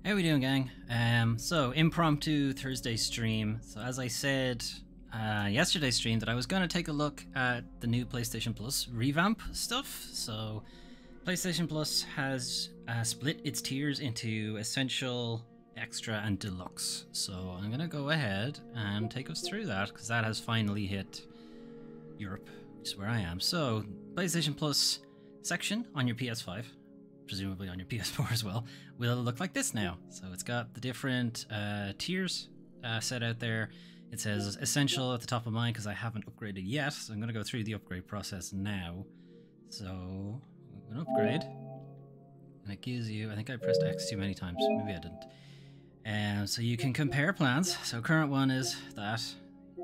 How we doing, gang? So impromptu Thursday stream. So as I said yesterday's stream, that I was going to take a look at the new PlayStation Plus revamp stuff. So PlayStation Plus has split its tiers into Essential, Extra, and Deluxe. So I'm going to go ahead and take us through that, because that has finally hit Europe, which is where I am. So PlayStation Plus section on your PS5, presumably on your PS4 as well, will look like this now. So it's got the different tiers set out there. It says Essential at the top of mine because I haven't upgraded yet, so I'm going to go through the upgrade process now. So I'm going to upgrade, and it gives you, I think I pressed X too many times, maybe I didn't. So you can compare plans. So current one is that,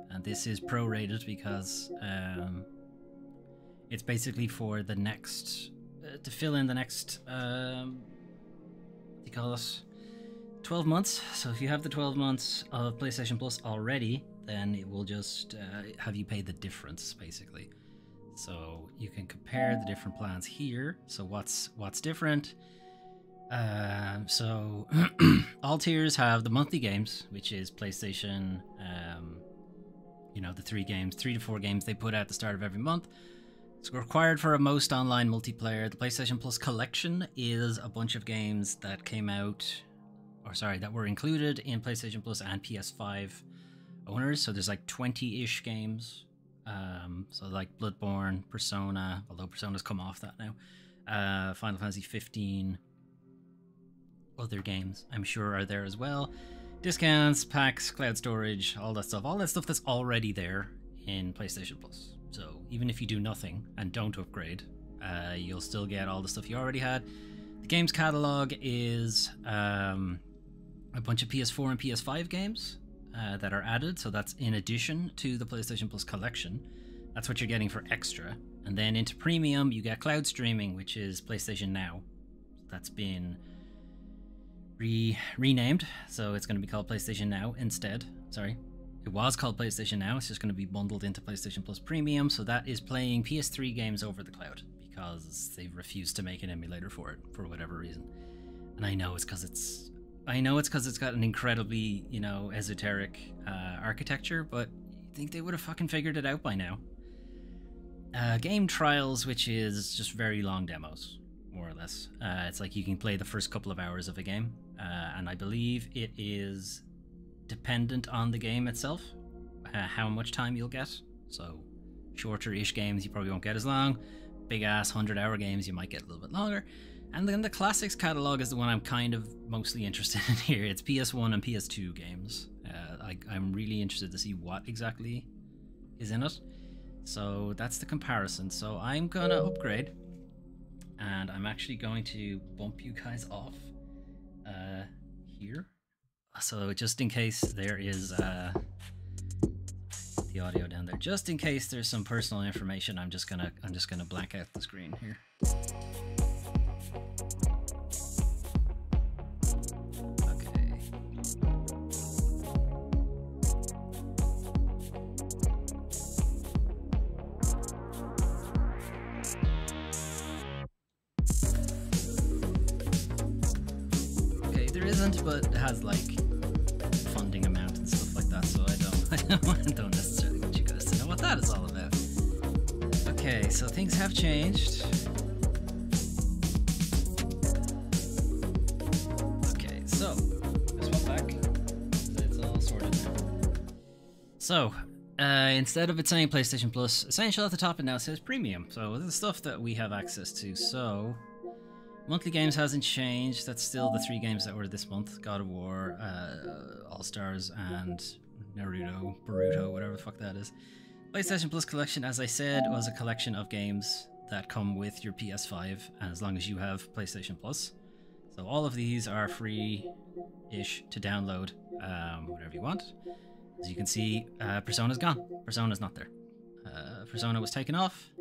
and this is prorated because it's basically for the next to fill in the next what do you call it, 12 months. So if you have the 12 months of PlayStation Plus already, then it will just have you pay the difference, basically. So you can compare the different plans here. So what's different? So all tiers have the monthly games, which is PlayStation, you know, the 3 to 4 games they put out at the start of every month. It's required for a most online multiplayer. The PlayStation Plus collection is a bunch of games that came out, or sorry, that were included in PlayStation Plus and PS5 owners. So there's like 20-ish games. So like Bloodborne, Persona, although Persona's come off that now. Final Fantasy 15. Other games I'm sure are there as well. Discounts, packs, cloud storage, all that stuff that's already there in PlayStation Plus. So even if you do nothing and don't upgrade, you'll still get all the stuff you already had. The games catalog is a bunch of PS4 and PS5 games that are added. So that's in addition to the PlayStation Plus collection. That's what you're getting for extra. And then into premium, you get cloud streaming, which is PlayStation Now. That's been renamed, so it's going to be called PlayStation Now instead. Sorry, it was called PlayStation Now. It's just going to be bundled into PlayStation Plus Premium. So that is playing PS3 games over the cloud because they've refused to make an emulator for it for whatever reason. And I know it's because it's got an incredibly, you know, esoteric architecture, but you think they would have fucking figured it out by now. Game trials, which is just very long demos, more or less. It's like you can play the first couple of hours of a game, and I believe it is dependent on the game itself, how much time you'll get. So shorter-ish games you probably won't get as long. Big-ass 100-hour games you might get a little bit longer. And then the classics catalog is the one I'm kind of mostly interested in here. It's PS1 and PS2 games. I'm really interested to see what exactly is in it. So that's the comparison. So I'm gonna upgrade, and I'm actually going to bump you guys off here. So just in case there is the audio down there, just in case there's some personal information, I'm just gonna blank out the screen here. But it has like funding amount and stuff like that, so I don't necessarily want you guys to know what that is all about. Okay, so things have changed. Okay, so this one back. It's all sorted now. So instead of it saying PlayStation Plus Essential at the top, it now says Premium. So this is stuff that we have access to. So monthly games hasn't changed. That's still the 3 games that were this month: God of War, All-Stars, and Naruto, Boruto, whatever the fuck that is. PlayStation Plus collection, as I said, was a collection of games that come with your PS5 as long as you have PlayStation Plus. So all of these are free-ish to download, whatever you want. As you can see, Persona's gone. Persona's not there. Persona was taken off.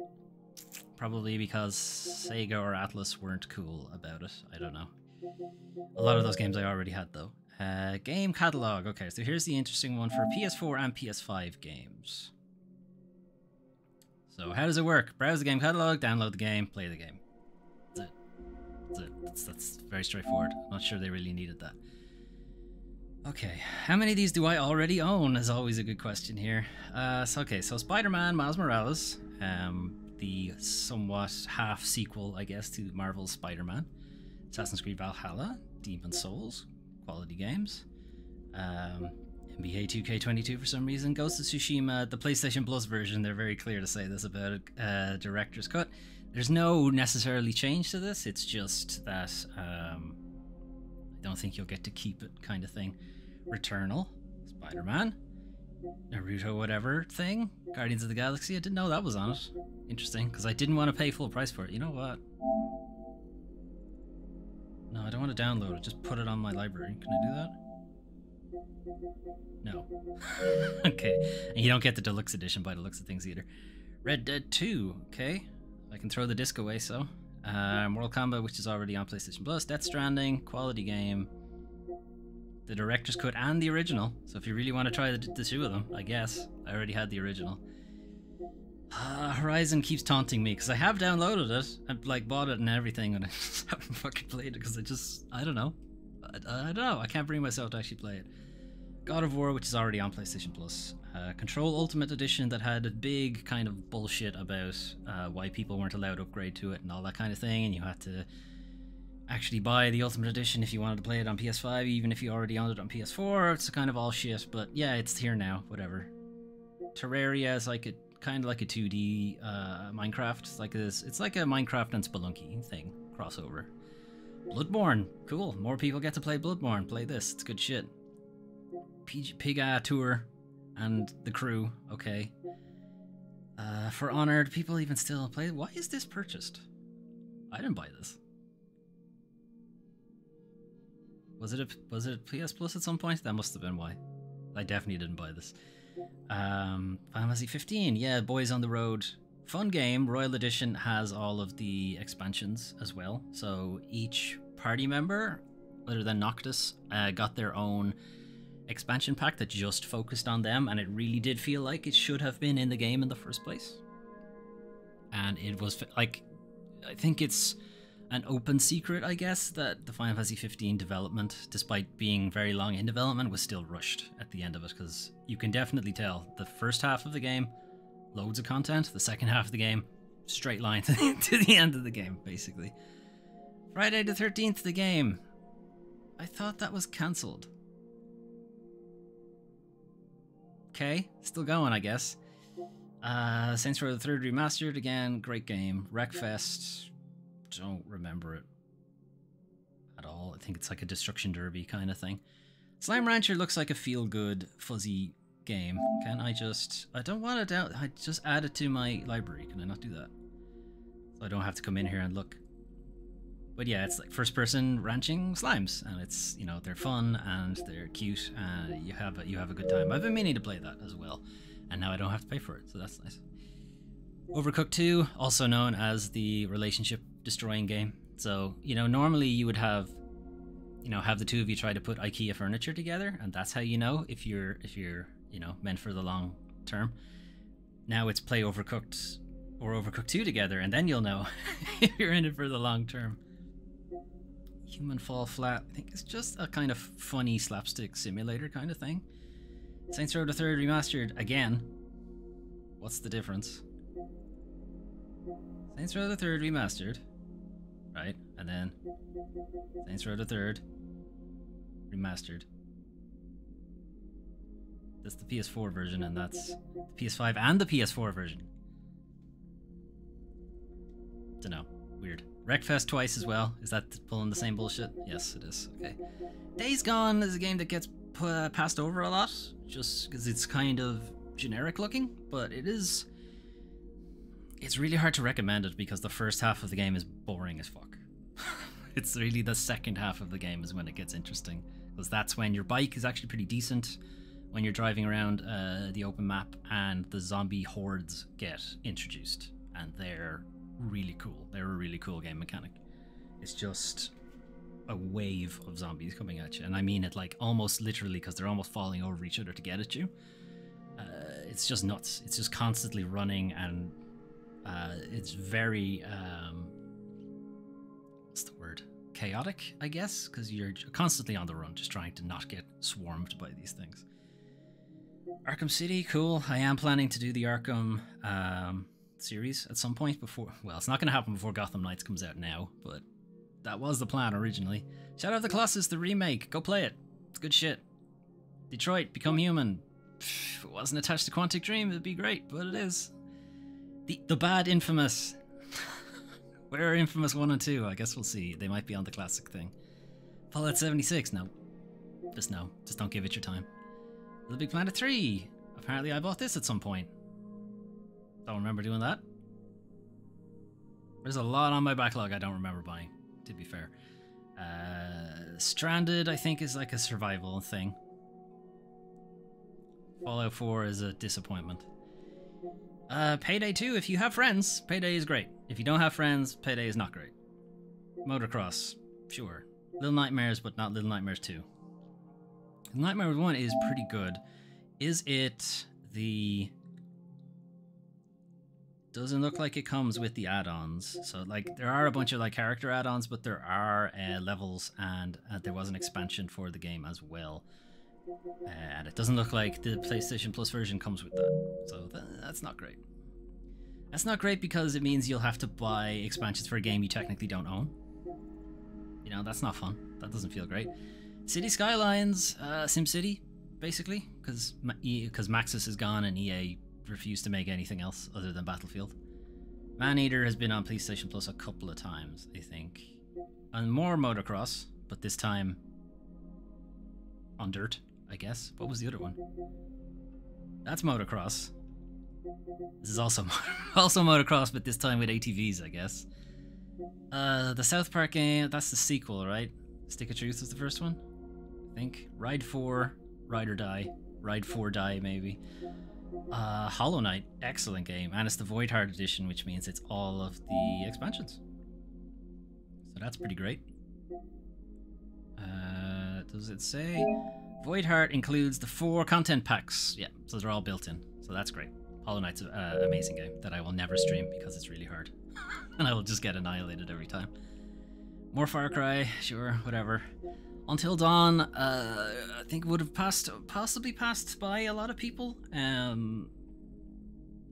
Probably because Sega or Atlas weren't cool about it. I don't know. A lot of those games I already had, though. Game catalog. Okay, so here's the interesting one for PS4 and PS5 games. So how does it work? Browse the game catalog, download the game, play the game. That's it. That's it. That's very straightforward. I'm not sure they really needed that. Okay, how many of these do I already own is always a good question here. So Spider-Man Miles Morales, the somewhat half sequel, I guess, to Marvel's Spider-Man. Assassin's Creed Valhalla, Demon's Souls, quality games. NBA 2K22 for some reason. Ghost of Tsushima, the PlayStation Plus version, they're very clear to say this about a director's cut. There's no necessarily change to this, it's just that I don't think you'll get to keep it kind of thing. Returnal, Spider-Man, Naruto whatever thing, Guardians of the Galaxy, I didn't know that was on it. Interesting, because I didn't want to pay full price for it. You know what? No, I don't want to download it, just put it on my library. Can I do that? No. Okay, and you don't get the deluxe edition by the looks of things either. Red Dead 2, okay. I can throw the disc away, so. Mortal Kombat, which is already on PlayStation Plus. Death Stranding, quality game. The director's cut and the original. So if you really want to try the two of them, I guess. I already had the original. Horizon keeps taunting me because I have downloaded it and like bought it and everything, and I just haven't fucking played it because I don't know. I don't know. I can't bring myself to actually play it. God of War, which is already on PlayStation Plus. Control Ultimate Edition that had a big kind of bullshit about why people weren't allowed to upgrade to it and all that kind of thing, and you had to actually buy the Ultimate Edition if you wanted to play it on PS5, even if you already owned it on PS4. It's kind of all shit, but yeah, it's here now, whatever. Terraria is like kind of like a 2D Minecraft. It's like a Minecraft and Spelunky thing, crossover. Bloodborne, cool. More people get to play Bloodborne. Play this, it's good shit. Pig Tour and The Crew, okay. For Honor, do people even still play it? Why is this purchased? I didn't buy this. Was it a PS Plus at some point? That must have been why. I definitely didn't buy this. Final Fantasy 15, yeah, Boys on the Road. Fun game. Royal Edition has all of the expansions as well. So each party member, other than Noctis, got their own expansion pack that just focused on them, and it really did feel like it should have been in the game in the first place. And it was like, I think it's an open secret, I guess, that the Final Fantasy 15 development, despite being very long in development, was still rushed at the end of it, because you can definitely tell the first half of the game, loads of content, the second half of the game, straight line to the end of the game, basically. Friday the 13th, the game. I thought that was cancelled. Okay, still going, I guess. Saints Row the 3rd Remastered, again, great game. Wreckfest, don't remember it at all. I think it's like a Destruction Derby kind of thing. Slime Rancher looks like a feel-good, fuzzy game. Can I don't want to I just add it to my library. Can I not do that? So I don't have to come in here and look. But yeah, it's like first-person ranching slimes, and it's, you know, they're fun and they're cute, and you have a good time. I've been meaning to play that as well, and now I don't have to pay for it, so that's nice. Overcooked 2, also known as the relationship-destroying game. So, you know, normally you would have the two of you try to put IKEA furniture together, and that's how you know if you're you know, meant for the long term. Now it's play Overcooked or Overcooked 2 together, and then you'll know if you're in it for the long term. Human Fall Flat, I think it's just a kind of funny slapstick simulator kind of thing. Saints Row the 3rd Remastered, again. What's the difference? Saints Row the 3rd Remastered, right? And then Saints Row the 3rd Remastered. That's the PS4 version, and that's the PS5 and the PS4 version. Dunno. Weird. Wreckfest twice as well. Is that pulling the same bullshit? Yes, it is. Okay. Days Gone is a game that gets passed over a lot, just because it's kind of generic looking, but it's really hard to recommend it because the first half of the game is boring as fuck. It's really the second half of the game is when it gets interesting, because that's when your bike is actually pretty decent, when you're driving around the open map, and the zombie hordes get introduced, and they're really cool. They're a really cool game mechanic. It's just a wave of zombies coming at you, and I mean it like almost literally, because they're almost falling over each other to get at you. It's just nuts. It's just constantly running, and it's very what's the word? Chaotic, I guess, because you're constantly on the run, just trying to not get swarmed by these things. Arkham City, cool. I am planning to do the Arkham series at some point before. Well, it's not going to happen before Gotham Knights comes out now, but that was the plan originally. Shadow of the Colossus, the remake. Go play it. It's good shit. Detroit, Become Human. If it wasn't attached to Quantic Dream, it'd be great, but it is. The bad Infamous. Where are Infamous 1 and 2? I guess we'll see. They might be on the classic thing. Fallout 76, no. Just no. Just don't give it your time. Little Big Planet 3. Apparently I bought this at some point. Don't remember doing that. There's a lot on my backlog I don't remember buying, to be fair. Stranded, I think, is like a survival thing. Fallout 4 is a disappointment. Payday 2, if you have friends, Payday is great. If you don't have friends, Payday is not great. Motocross, sure. Little Nightmares, but not Little Nightmares 2. Nightmares 1 is pretty good. Is it the... Doesn't look like it comes with the add-ons. So, like, there are a bunch of, like, character add-ons, but there are levels, and there was an expansion for the game as well. And it doesn't look like the PlayStation Plus version comes with that. So, that's not great. That's not great because it means you'll have to buy expansions for a game you technically don't own. You know, that's not fun. That doesn't feel great. City Skylines, SimCity, basically, because Maxis is gone and EA refused to make anything else other than Battlefield. Maneater has been on PlayStation Plus a couple of times, I think. And more Motocross, but this time on dirt, I guess. What was the other one? That's Motocross. This is also Motocross, but this time with ATVs, I guess. The South Park game, that's the sequel, right? Stick of Truth was the first one, I think. Ride 4, Ride or Die. Ride 4 Die, maybe. Hollow Knight, excellent game. And it's the Void Heart edition, which means it's all of the expansions. So that's pretty great. Does it say? Void Heart includes the 4 content packs. Yeah, so they're all built in. So that's great. Hollow Knight's an amazing game that I will never stream because it's really hard. And I will just get annihilated every time. More Far Cry, sure, whatever. Until Dawn, I think would have possibly passed by a lot of people.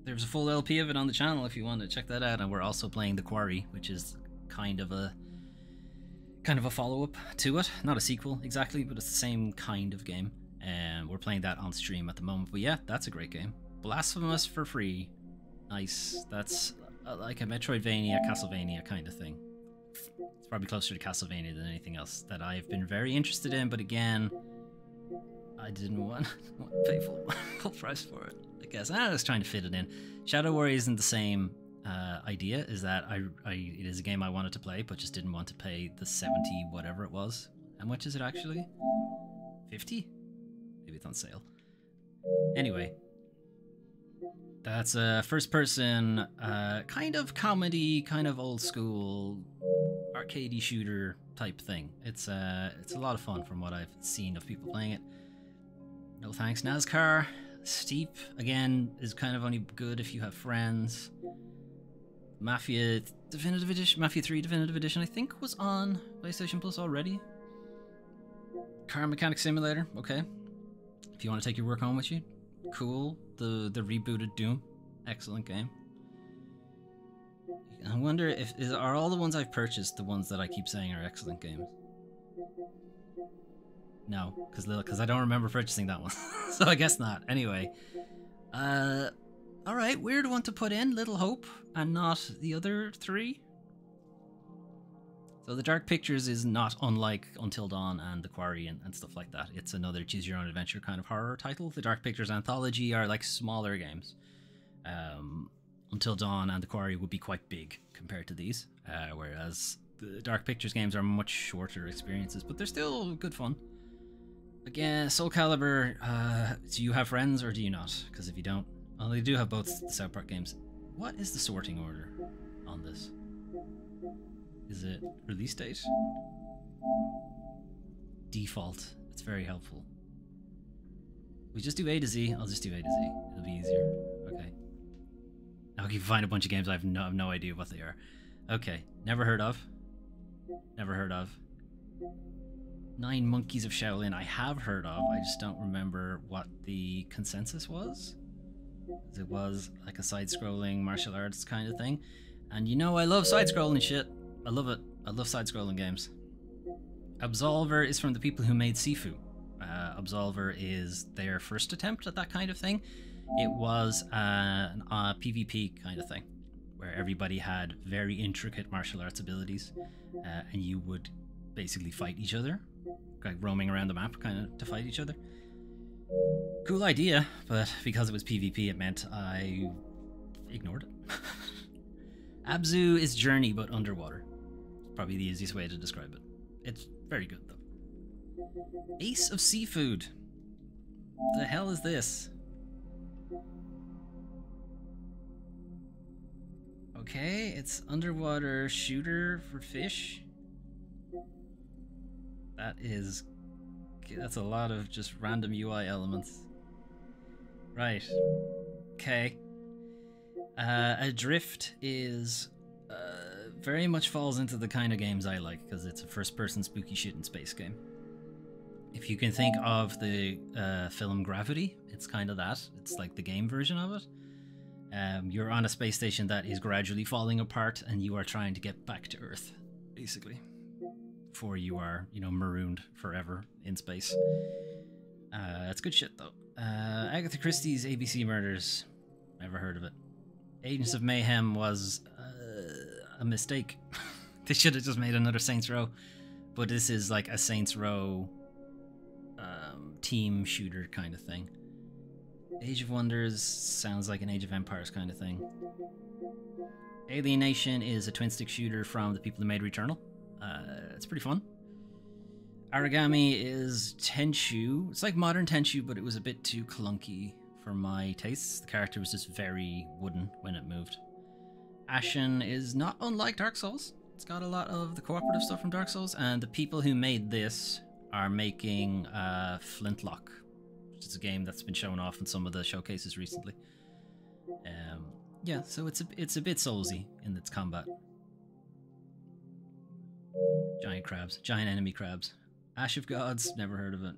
There's a full LP of it on the channel if you want to check that out. And we're also playing The Quarry, which is kind of a follow-up to it. Not a sequel exactly, but it's the same kind of game. And we're playing that on stream at the moment. But yeah, that's a great game. Blasphemous for free. Nice. That's like a Metroidvania, Castlevania kind of thing. It's probably closer to Castlevania than anything else that I've been very interested in, but again, I didn't want to pay full price for it, I guess. I was trying to fit it in. Shadow Warrior isn't the same idea, is that it is a game I wanted to play, but just didn't want to pay the 70 whatever it was. How much is it actually? 50? Maybe it's on sale. Anyway. That's a first-person, kind of comedy, kind of old-school, arcadey shooter type thing. It's a lot of fun from what I've seen of people playing it. No thanks, NASCAR. Steep, again, is kind of only good if you have friends. Mafia Definitive Edition, Mafia 3 Definitive Edition, I think was on PlayStation Plus already. Car Mechanic Simulator, okay. If you want to take your work home with you, cool. The rebooted Doom, excellent game. I wonder if are all the ones I've purchased the ones that I keep saying are excellent games. No, because I don't remember purchasing that one, so I guess not. Anyway, all right, weird one to put in, Little Hope, and not the other 3. So the Dark Pictures is not unlike Until Dawn and The Quarry and stuff like that. It's another choose your own adventure kind of horror title. The Dark Pictures Anthology are like smaller games. Until Dawn and The Quarry would be quite big compared to these, whereas the Dark Pictures games are much shorter experiences, but they're still good fun. Again, Soul Calibur, do you have friends or do you not? Because if you don't, well, they do have both the South Park games. What is the sorting order on this? Is it release date? Default. It's very helpful. We just do A to Z. I'll just do A to Z. It'll be easier. Okay. Now I can find a bunch of games I have no idea what they are. Okay. Never heard of. Never heard of. Nine Monkeys of Shaolin, I have heard of. I just don't remember what the consensus was. It was like a side-scrolling martial arts kind of thing. And you know I love side-scrolling shit. I love it. I love side-scrolling games. Absolver is from the people who made Sifu. Absolver is their first attempt at that kind of thing. It was a PvP kind of thing, where everybody had very intricate martial arts abilities, and you would basically fight each other, like roaming around the map kind of to fight each other. Cool idea, but because it was PvP, it meant I ignored it. Abzu is Journey, but underwater. Probably the easiest way to describe it. It's very good, though. Ace of Seafood. The hell is this? Okay, it's underwater shooter for fish. That's a lot of just random UI elements. Right. Okay. Adrift is very much falls into the kind of games I like, because it's a first-person spooky shit in space game. If you can think of the film Gravity, it's kind of that. It's like the game version of it. You're on a space station that is gradually falling apart, and you are trying to get back to Earth, basically, before you are, you know, marooned forever in space. That's good shit, though. Agatha Christie's ABC Murders. Never heard of it. Agents of Mayhem was a mistake. They should have just made another Saints Row. But this is like a Saints Row team shooter kind of thing. Age of Wonders sounds like an Age of Empires kind of thing. Alienation is a twin-stick shooter from the people who made Returnal. It's pretty fun. Origami is Tenchu. It's like modern Tenchu, but it was a bit too clunky for my tastes. The character was just very wooden when it moved. Ashen is not unlike Dark Souls. It's got a lot of the cooperative stuff from Dark Souls, and the people who made this are making Flintlock, which is a game that's been shown off in some of the showcases recently. Yeah, so it's a bit Soulsy in its combat. Giant crabs, giant enemy crabs. Ash of Gods, never heard of it.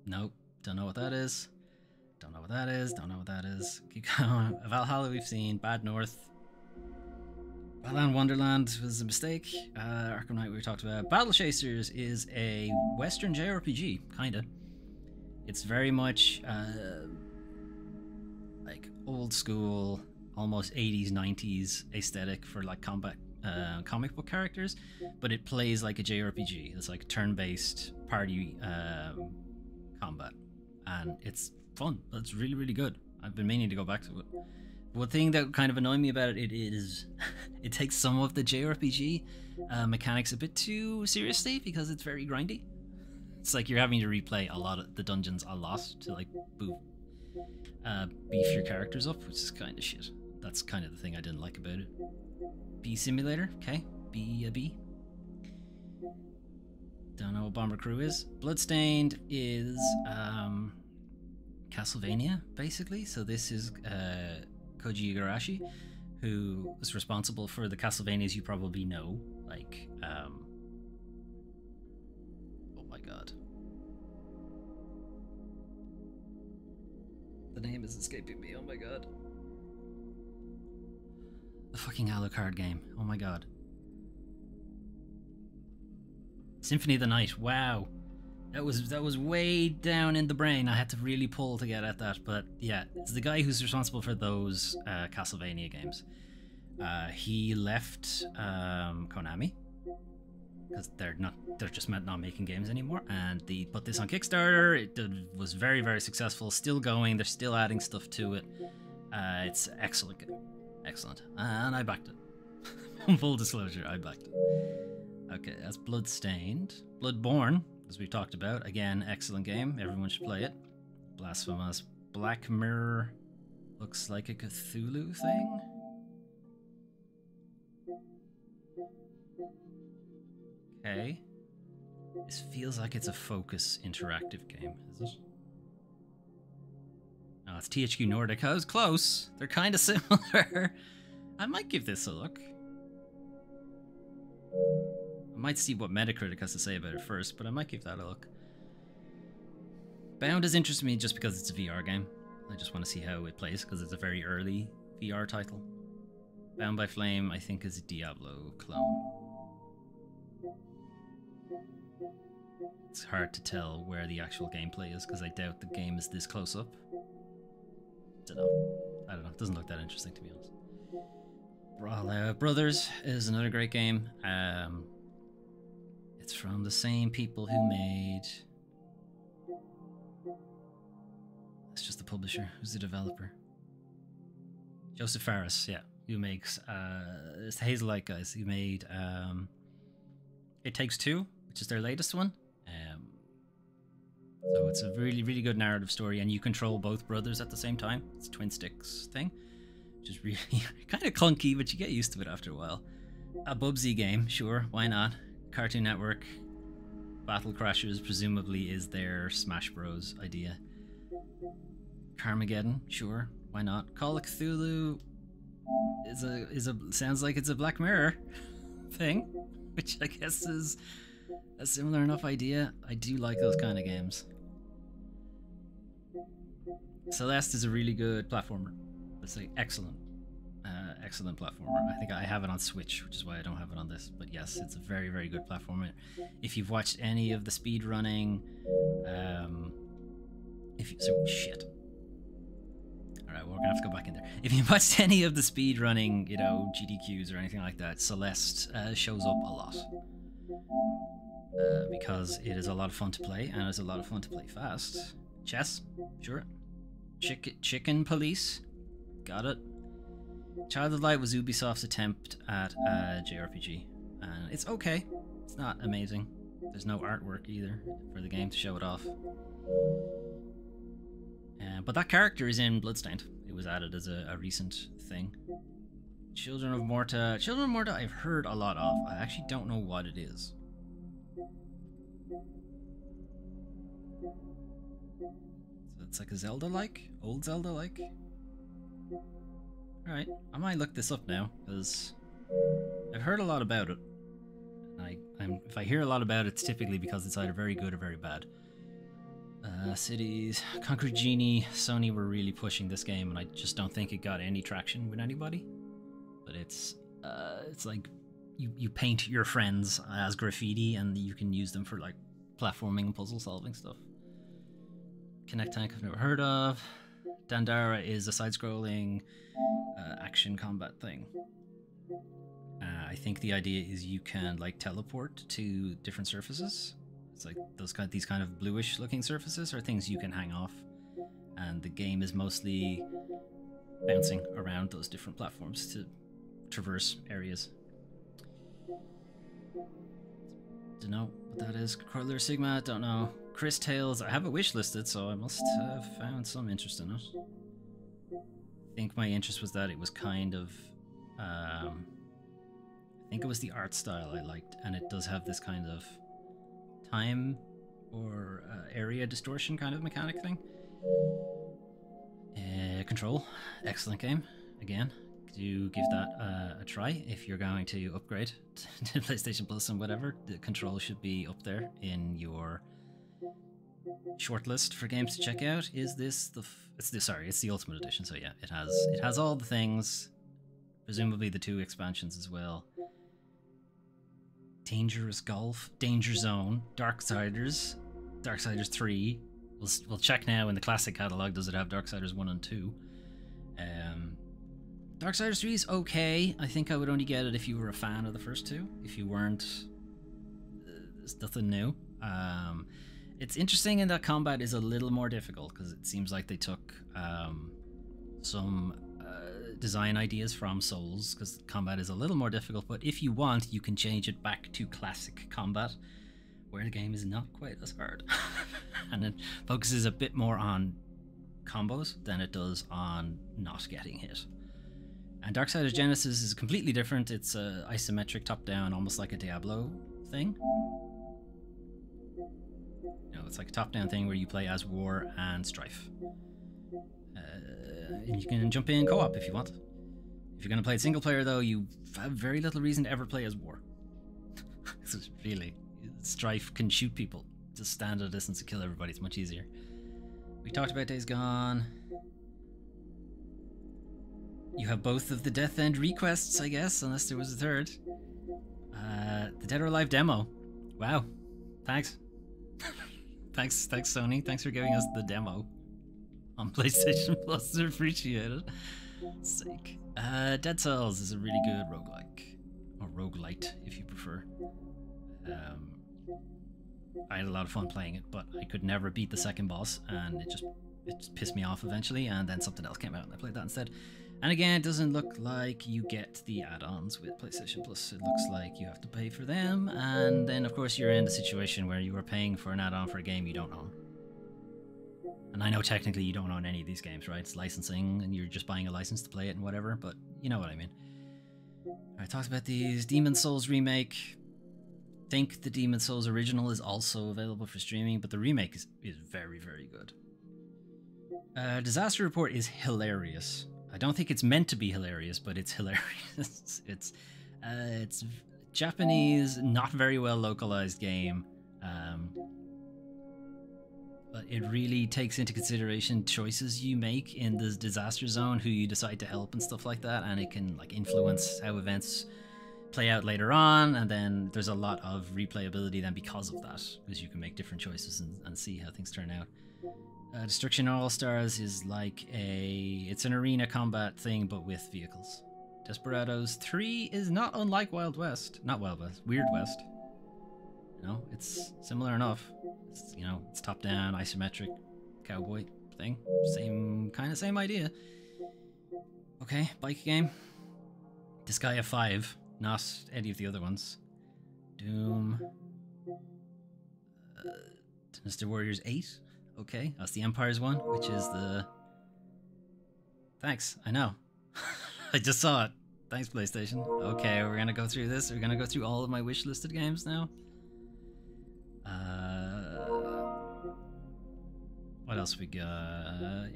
Nope, don't know what that is. Don't know what that is, don't know what that is. Keep going. Valhalla we've seen, Bad North. Balan Wonderland was a mistake. Arkham Knight we talked about. Battle Chasers is a Western JRPG, kinda. It's very much like old school, almost 80s, 90s aesthetic for like combat comic book characters, but it plays like a JRPG. It's like turn-based party combat, and it's fun. It's really, really good. I've been meaning to go back to it. One thing that kind of annoyed me about it is it takes some of the JRPG mechanics a bit too seriously, because it's very grindy. It's like you're having to replay a lot of the dungeons a lot to like beef your characters up, which is kind of shit. That's kind of the thing I didn't like about it. Bee Simulator, okay. Be a bee. Don't know what Bomber Crew is. Bloodstained is Castlevania, basically. So this is Koji Igarashi, who was responsible for the Castlevanias you probably know, like oh my god, the name is escaping me. Oh my god, the fucking Alucard game. Oh my god, Symphony of the Night. Wow, that was way down in the brain. I had to really pull to get at that, but yeah, it's the guy who's responsible for those Castlevania games. He left Konami because they're just not making games anymore, and they put this on Kickstarter. It was very, very successful, still going. They're still adding stuff to it. It's an excellent game, excellent, and I backed it. Full disclosure, I backed it. Okay, that's Bloodstained. Bloodborne, as we talked about, again, excellent game. Everyone should play it. Blasphemous. Black Mirror looks like a Cthulhu thing. Okay. This feels like it's a Focus interactive game, is it? Oh, it's THQ Nordic. I was close. They're kind of similar. I might give this a look. I might see what Metacritic has to say about it first, but I might give that a look. Bound has interested me just because it's a VR game. I just want to see how it plays because it's a very early VR title. Bound by Flame, I think, is a Diablo clone. It's hard to tell where the actual gameplay is because I doubt the game is this close up. I don't know. It doesn't look that interesting, to be honest. Brawlout Brothers is another great game. It's from the same people who made... It's just the publisher. Who's the developer? Joseph Fares, yeah. Who makes... it's the Hazelight guys who made... It Takes Two, which is their latest one. So it's a really, really good narrative story, and you control both brothers at the same time. It's a twin sticks thing, which is really kind of clunky, but you get used to it after a while. A Bubsy game, sure, why not? Cartoon Network, Battle Crashers presumably is their Smash Bros idea. Carmageddon, sure, why not? Call of Cthulhu sounds like it's a Black Mirror thing, which I guess is a similar enough idea. I do like those kind of games. Celeste is a really good platformer. It's like excellent platformer. I think I have it on Switch, which is why I don't have it on this. But yes, it's a very, very good platformer. If you've watched any of the speed running, shit. All right, we're gonna have to go back in there. If you've watched any of the speed running, you know, GDQs or anything like that, Celeste shows up a lot. Because it is a lot of fun to play, and it's a lot of fun to play fast. Chess, sure. Chicken Police, got it. Child of Light was Ubisoft's attempt at a JRPG, and it's okay. It's not amazing. There's no artwork either for the game to show it off. But that character is in Bloodstained. It was added as a recent thing. Children of Morta I've heard a lot of. I actually don't know what it is. So it's like a Zelda-like? Old Zelda-like? Alright, I might look this up now, because I've heard a lot about it. And if I hear a lot about it, it's typically because it's either very good or very bad. Cities, Concrete Genie, Sony were really pushing this game, and I just don't think it got any traction with anybody. But it's like you paint your friends as graffiti, and you can use them for like platforming and puzzle solving stuff. Connect Tank I've never heard of. Dandara is a side-scrolling action combat thing. I think the idea is you can like teleport to different surfaces. It's like these kind of bluish looking surfaces are things you can hang off, and the game is mostly bouncing around those different platforms to traverse areas. Don't know what that is. Crawler Sigma, don't know. Chris Tales, I have it wishlisted, so I must have found some interest in it. I think my interest was that it was kind of I think it was the art style I liked, and it does have this kind of time or area distortion kind of mechanic thing. Control, excellent game. Again, do give that a try if you're going to upgrade to PlayStation Plus and whatever. The Control should be up there in your shortlist for games to check out. Is this it's the Ultimate Edition, so yeah, it has all the things, presumably the 2 expansions as well. Dangerous Golf, Danger Zone, Darksiders 3. We'll check now in the classic catalog. Does it have Darksiders 1 and 2? Darksiders 3 is okay. I think I would only get it if you were a fan of the first 2. If you weren't, there's nothing new. It's interesting in that combat is a little more difficult because it seems like they took some design ideas from Souls, because combat is a little more difficult, but if you want, you can change it back to classic combat, where the game is not quite as hard. And it focuses a bit more on combos than it does on not getting hit. And Darksiders Genesis is completely different. It's a isometric top-down, almost like a Diablo thing. You know, it's like a top-down thing where you play as War and Strife. And you can jump in co-op if you want. If you're going to play it single player, though, you have very little reason to ever play as War. Really, Strife can shoot people. Just stand at a distance and kill everybody. It's much easier. We talked about Days Gone. You have both of the Death End requests, I guess, unless there was a third. The Dead or Alive demo. Wow. Thanks. thanks, Sony. Thanks for giving us the demo on PlayStation Plus. Appreciate it. Sake. Dead Cells is a really good roguelike. Or roguelite, if you prefer. I had a lot of fun playing it, but I could never beat the second boss, and it just pissed me off eventually, and then something else came out and I played that instead. And again, it doesn't look like you get the add-ons with PlayStation Plus. It looks like you have to pay for them, and then of course you're in the situation where you are paying for an add-on for a game you don't own. And I know technically you don't own any of these games, right? It's licensing, and you're just buying a license to play it and whatever, but you know what I mean. I talked about these. Demon's Souls remake. Think the Demon's Souls original is also available for streaming, but the remake is very, very good. Disaster Report is hilarious. I don't think it's meant to be hilarious, but it's hilarious. It's Japanese, not very well localized game, but it really takes into consideration choices you make in the disaster zone, who you decide to help and stuff like that, and it can like influence how events play out later on, and then there's a lot of replayability then because of that, because you can make different choices and see how things turn out. Destruction All Stars is like it's an arena combat thing, but with vehicles. Desperados 3 is not unlike Wild West. Not Wild West, Weird West. You know, it's similar enough. It's, you know, it's top-down, isometric cowboy thing. Same idea. Okay, bike game. Disgaea 5, not any of the other ones. Doom. Mr. Warriors 8. Okay, that's the Empire's one, which is the... Thanks, I know. I just saw it. Thanks, PlayStation. Okay, we're gonna go through this. We're gonna go through all of my wish-listed games now. What else we got?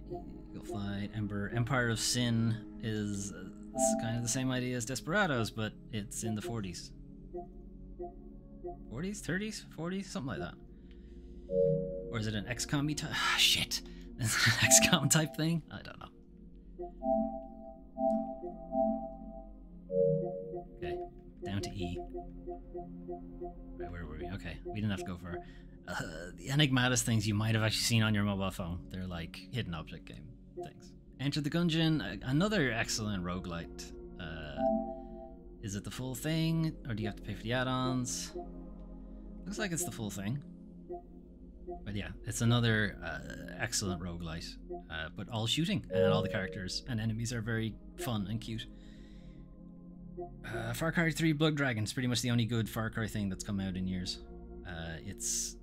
Eagle Flight, Ember. Empire of Sin is kind of the same idea as Desperados, but it's in the 40s. 40s? 30s? 40s? Something like that. Or is it an XCOM type? Ah, shit. Is it an XCOM type thing? I don't know. Okay, down to E. Right, where were we? Okay, we didn't have to go far. The enigmatis things you might have actually seen on your mobile phone. They're like hidden object game things. Enter the Gungeon, another excellent roguelite. Is it the full thing, or do you have to pay for the add-ons? Looks like it's the full thing. But yeah, it's another excellent roguelite, but all shooting, and all the characters and enemies are very fun and cute. Far Cry 3 Blood Dragon is pretty much the only good Far Cry thing that's come out in years. It's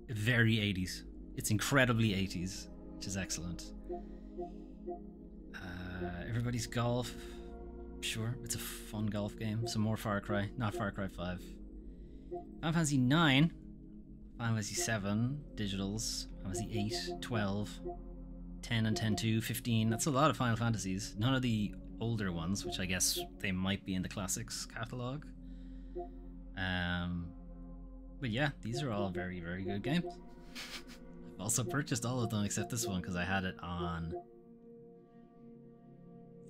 very 80s. It's incredibly 80s, which is excellent. Everybody's Golf. Sure, it's a fun golf game. Some more Far Cry, not Far Cry 5. Final Fantasy 9. Final Fantasy 7, digitals, Final Fantasy 8, 12, 10 and 10-2, 15. That's a lot of Final Fantasies. None of the older ones, which I guess they might be in the classics catalog. But yeah, these are all very, very good games. I've also purchased all of them except this one because I had it on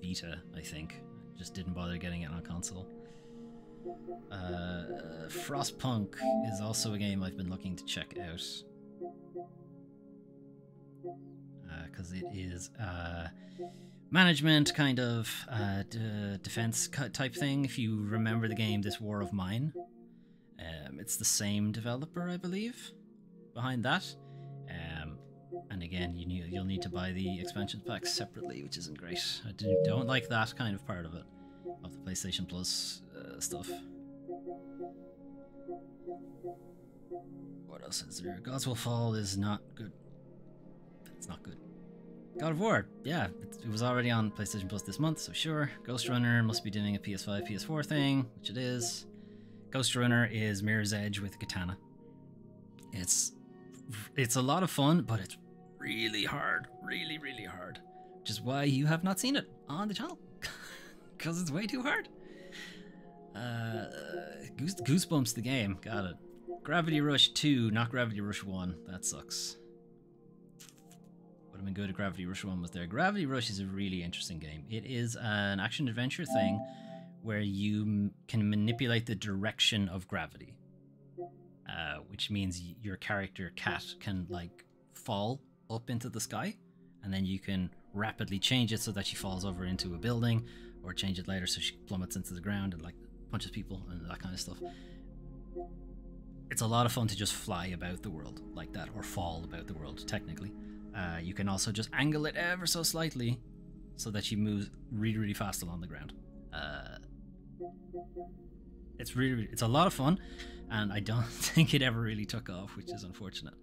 Vita, I think. Just didn't bother getting it on console. Frostpunk is also a game I've been looking to check out because it is management kind of defense type thing. If you remember the game This War of Mine, it's the same developer, I believe, behind that. And again, you'll need to buy the expansion packs separately, which isn't great. I don't like that kind of part of it, of the PlayStation Plus stuff. What else is there? Gods Will Fall is not good. It's not good. God of War, yeah, it was already on PlayStation Plus this month, so sure. Ghost Runner must be doing a PS5, PS4 thing, which it is. Ghost Runner is Mirror's Edge with a katana. It's a lot of fun, but it's really hard, really, really hard, which is why you have not seen it on the channel, because it's way too hard. Goosebumps the game. Got it. Gravity Rush 2, not Gravity Rush 1. That sucks. Would have been good if Gravity Rush 1 was there. Gravity Rush is a really interesting game. It is an action-adventure thing where you can manipulate the direction of gravity. Which means your character, Cat, can, like, fall up into the sky, and then you can rapidly change it so that she falls over into a building, or change it later so she plummets into the ground and, like, punches people and that kind of stuff. It's a lot of fun to just fly about the world like that, or fall about the world, technically. You can also just angle it ever so slightly so that she moves really, really fast along the ground. It's a lot of fun, and I don't think it ever really took off, which is unfortunate.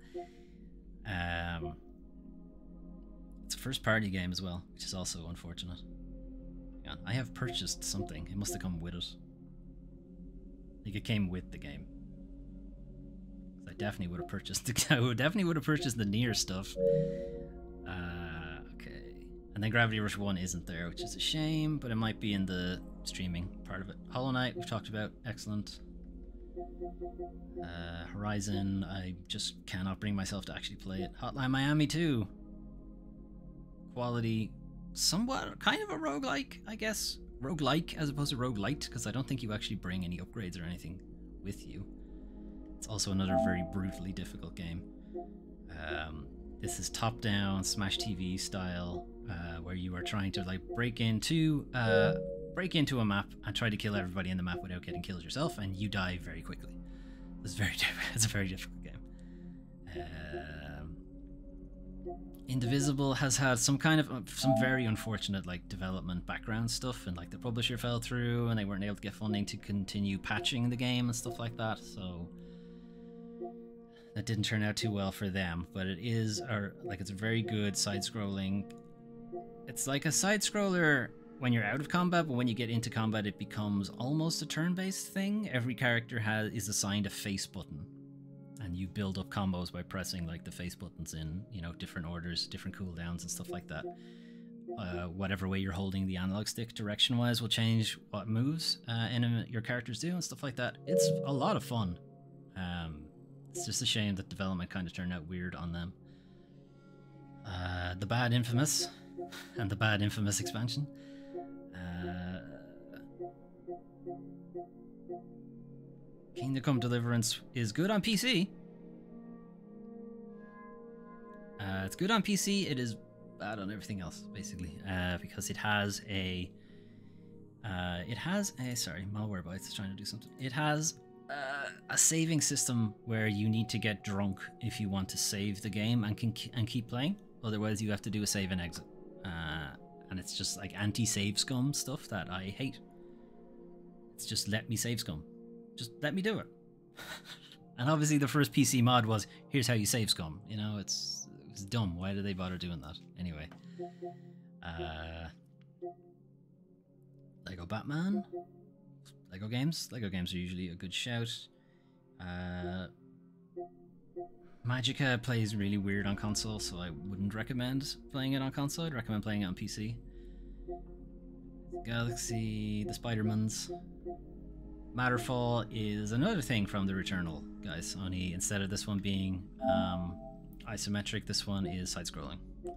It's a first-party game as well, which is also unfortunate. Yeah, I have purchased something. It must have come with it. I think it came with the game. I definitely would have purchased the Nier stuff. Okay. And then Gravity Rush 1 isn't there, which is a shame, but it might be in the streaming part of it. Hollow Knight, we've talked about. Excellent. Horizon, I just cannot bring myself to actually play it. Hotline Miami 2. Quality, somewhat, kind of a roguelike, I guess. Roguelike as opposed to roguelite, because I don't think you actually bring any upgrades or anything with you. It's also another very brutally difficult game. This is top-down Smash TV style, where you are trying to, like, break into a map and try to kill everybody in the map without getting killed yourself, and you die very quickly. It's a very difficult game. Indivisible has had some very unfortunate, like, development background stuff, and, like, the publisher fell through and they weren't able to get funding to continue patching the game and stuff like that, so that didn't turn out too well for them. But it is, it's a very good side-scrolling. It's like a side-scroller when you're out of combat, but when you get into combat it becomes almost a turn-based thing. Every character is assigned a face button, and you build up combos by pressing, like, the face buttons in, you know, different orders, different cooldowns and stuff like that. Whatever way you're holding the analog stick direction-wise will change what moves your characters do and stuff like that. It's a lot of fun. It's just a shame that development kind of turned out weird on them. The Bad Infamous and the Bad Infamous expansion. Kingdom Come Deliverance is good on PC. It's good on PC. It is bad on everything else, basically, because it has a sorry, Malwarebytes is trying to do something. It has a saving system where you need to get drunk if you want to save the game and keep playing. Otherwise, you have to do a save and exit. And it's just like anti-save scum stuff that I hate. It's just let me save scum. Just let me do it. And obviously the first PC mod was, here's how you save scum. You know, it's dumb. Why did they bother doing that? Anyway. Lego Batman. Lego games. Lego games are usually a good shout. Magicka plays really weird on console, so I wouldn't recommend playing it on console. I'd recommend playing it on PC. Galaxy, the Spider-Mans. Matterfall is another thing from the Returnal, guys. Only instead of this one being isometric, this one is side-scrolling. You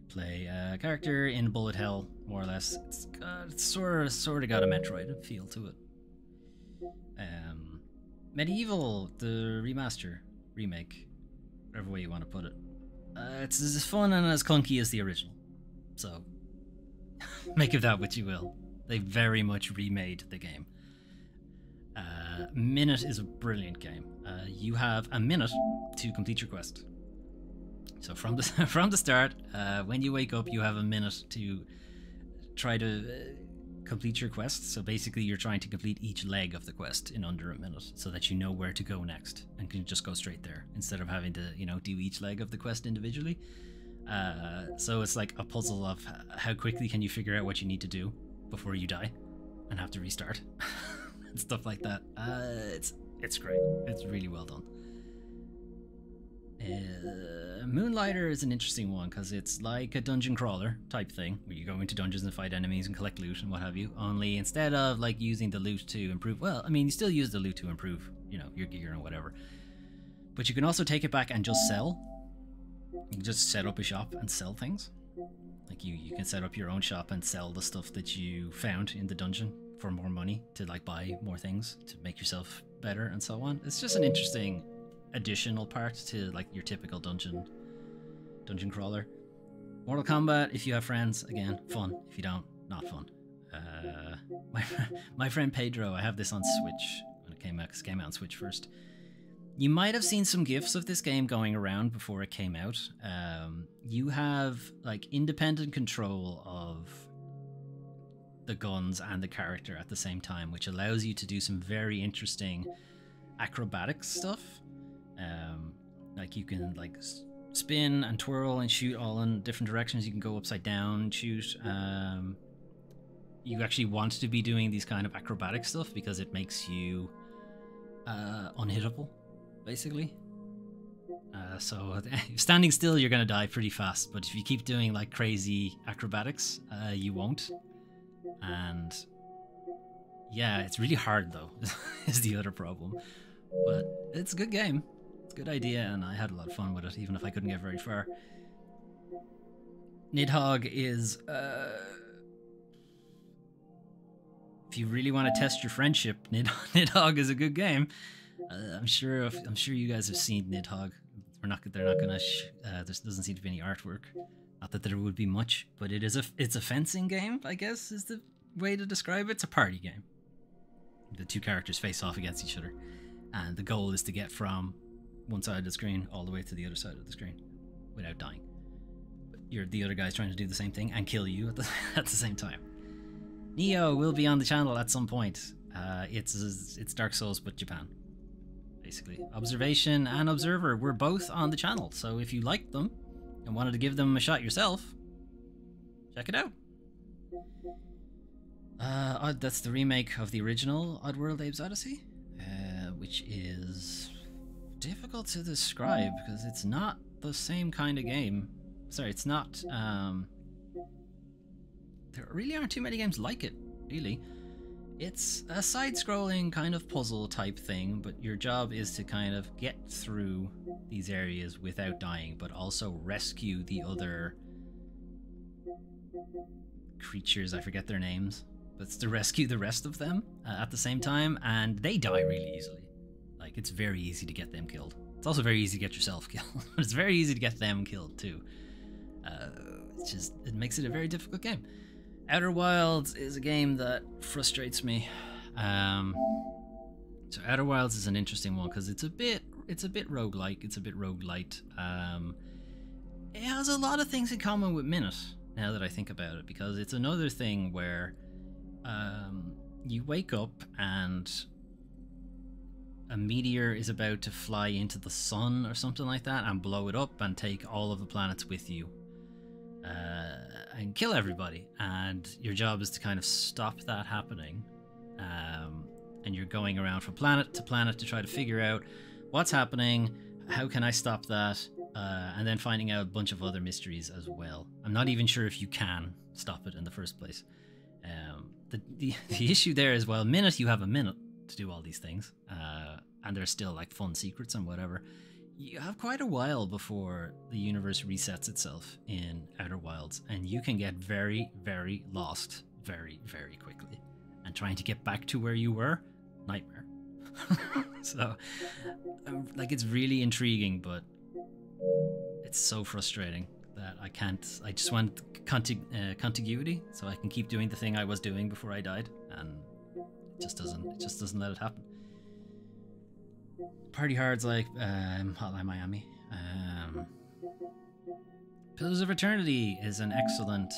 play a character in bullet hell, more or less. It's sort of got a Metroid feel to it. Medieval, the remake, whatever way you want to put it. It's as fun and as clunky as the original, so make of that what you will. They very much remade the game. Minute is a brilliant game. You have a minute to complete your quest. So from the start, when you wake up, you have a minute to try to complete your quest. So basically, you're trying to complete each leg of the quest in under a minute, so that you know where to go next and can just go straight there instead of having to, you know, do each leg of the quest individually. So it's like a puzzle of how quickly can you figure out what you need to do before you die and have to restart and stuff like that. It's great. It's really well done. Moonlighter is an interesting one because it's like a dungeon crawler type thing where you go into dungeons and fight enemies and collect loot and what have you. Only instead of like using the loot to improve, well, I mean, you still use the loot to improve, you know, your gear and whatever. But you can also take it back and just sell. You can just set up a shop and sell things. Like you can set up your own shop and sell the stuff that you found in the dungeon for more money to like buy more things to make yourself better and so on. It's just an interesting additional part to like your typical dungeon crawler. Mortal Kombat, if you have friends, again, fun. If you don't, not fun. My friend Pedro, I have this on Switch when it came out, because it came out on Switch first. You might have seen some GIFs of this game going around before it came out. You have like independent control of the guns and the character at the same time, which allows you to do some very interesting acrobatic stuff. Like you can like spin and twirl and shoot all in different directions. You can go upside down, shoot. You actually want to be doing these kind of acrobatic stuff because it makes you unhittable, basically. So standing still, you're gonna die pretty fast, but if you keep doing like crazy acrobatics, you won't. And yeah, it's really hard though, is the other problem. But it's a good game. It's a good idea, and I had a lot of fun with it, even if I couldn't get very far. Nidhogg is, if you really want to test your friendship, Nidhogg is a good game. I'm sure you guys have seen Nidhogg. They're not gonna. There doesn't seem to be any artwork. Not that there would be much, but it's a fencing game, I guess, is the way to describe it. It's a party game. The two characters face off against each other, and the goal is to get from one side of the screen all the way to the other side of the screen without dying. But the other guy's trying to do the same thing and kill you at the same time. Neo will be on the channel at some point. It's Dark Souls but Japan, basically. Observation and Observer were both on the channel, so if you liked them and wanted to give them a shot yourself, check it out. That's the remake of the original Oddworld Abe's Odyssey, which is difficult to describe because it's not the same kind of game. Sorry, it's not. There really aren't too many games like it, really. It's a side-scrolling kind of puzzle type thing, but your job is to kind of get through these areas without dying, but also rescue the other creatures. I forget their names, but it's to rescue the rest of them at the same time, and they die really easily. Like, it's very easy to get them killed. It's also very easy to get yourself killed, but it's very easy to get them killed too. It makes it a very difficult game. Outer Wilds is a game that frustrates me. So Outer Wilds is an interesting one because it's a bit roguelike, it's a bit roguelite. It has a lot of things in common with Minute, now that I think about it, because it's another thing where you wake up and a meteor is about to fly into the sun or something like that and blow it up and take all of the planets with you. And kill everybody, and your job is to kind of stop that happening, and you're going around from planet to planet to try to figure out what's happening, how can I stop that, and then finding out a bunch of other mysteries as well. I'm not even sure if you can stop it in the first place. The issue there is, well, minute you have a minute to do all these things, and there's still like fun secrets and whatever. You have quite a while before the universe resets itself in Outer Wilds, and you can get very, very lost very, very quickly. And trying to get back to where you were, nightmare. So, like, it's really intriguing, but it's so frustrating that I just want contiguity, so I can keep doing the thing I was doing before I died, and it just doesn't let it happen. Party Hard's like Hotline Miami. Pillars of Eternity is an excellent.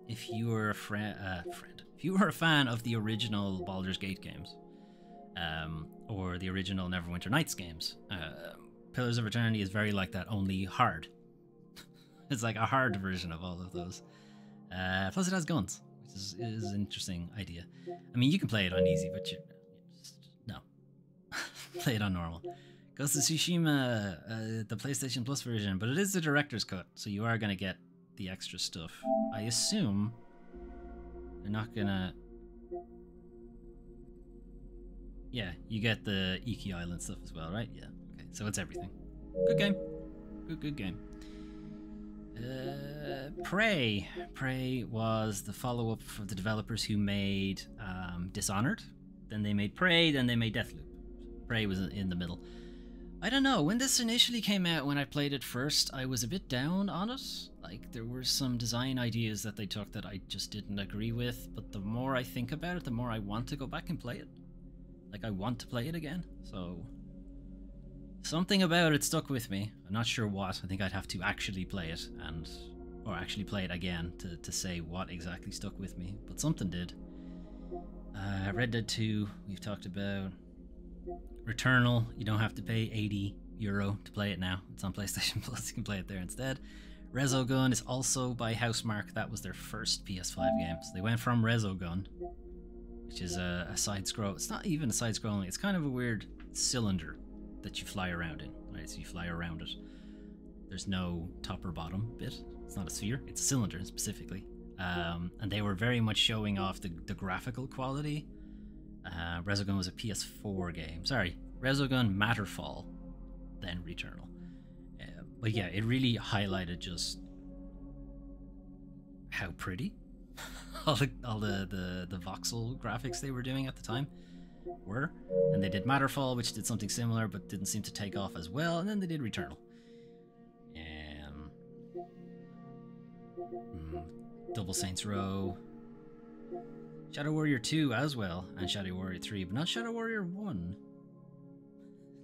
If you were if you were a fan of the original Baldur's Gate games, or the original Neverwinter Nights games, Pillars of Eternity is very like that, only hard. It's like a hard version of all of those. Plus, it has guns, which is an interesting idea. I mean, you can play it on easy, but no. Play it on normal. Ghost of Tsushima, the PlayStation Plus version, but it is the director's cut, so you are gonna get the extra stuff. I assume they're not gonna. Yeah, you get the Iki Island stuff as well, right? Yeah. Okay, so it's everything. Good game. Good game. Prey. Prey was the follow-up for the developers who made Dishonored. Then they made Prey, then they made Deathloop. Prey was in the middle. I don't know, when this initially came out, when I played it first, I was a bit down on it. Like, there were some design ideas that they took that I just didn't agree with, but the more I think about it, the more I want to go back and play it. Like, I want to play it again, so... something about it stuck with me. I'm not sure what. I think I'd have to actually play it, or actually play it again to say what exactly stuck with me, but something did. Red Dead 2, we've talked about. Returnal, you don't have to pay €80 to play it now. It's on PlayStation Plus, you can play it there instead. Resogun is also by Housemarque. That was their first PS5 game. So they went from Resogun, which is a side-scroll. It's not even a side-scrolling, it's kind of a weird cylinder that you fly around in, right? So you fly around it. There's no top or bottom bit. It's not a sphere, it's a cylinder specifically. And they were very much showing off the graphical quality. Resogun was a PS4 game. Sorry, Resogun, Matterfall, then Returnal. But yeah, it really highlighted just how pretty all the voxel graphics they were doing at the time were. And they did Matterfall, which did something similar but didn't seem to take off as well. And then they did Returnal. Double Saints Row. Shadow Warrior 2 as well, and Shadow Warrior 3, but not Shadow Warrior 1.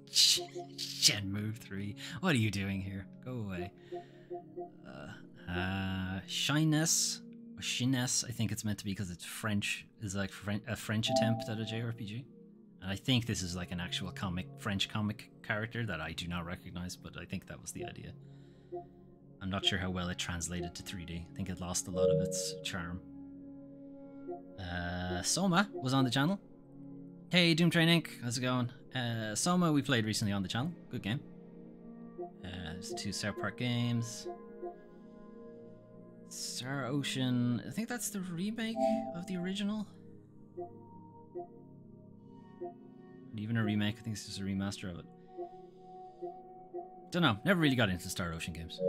Shenmue 3. What are you doing here? Go away. Shyness, or Shiness, I think it's meant to be because it's French, is like a French attempt at a JRPG. And I think this is like an actual French comic character that I do not recognize, but I think that was the idea. I'm not sure how well it translated to 3D. I think it lost a lot of its charm. Soma was on the channel. Hey, Doom Train Inc. How's it going? Soma we played recently on the channel. Good game. There's 2 South Park games. Star Ocean. I think that's the remake of the original. Not even a remake. I think it's just a remaster of it. Don't know. Never really got into Star Ocean games.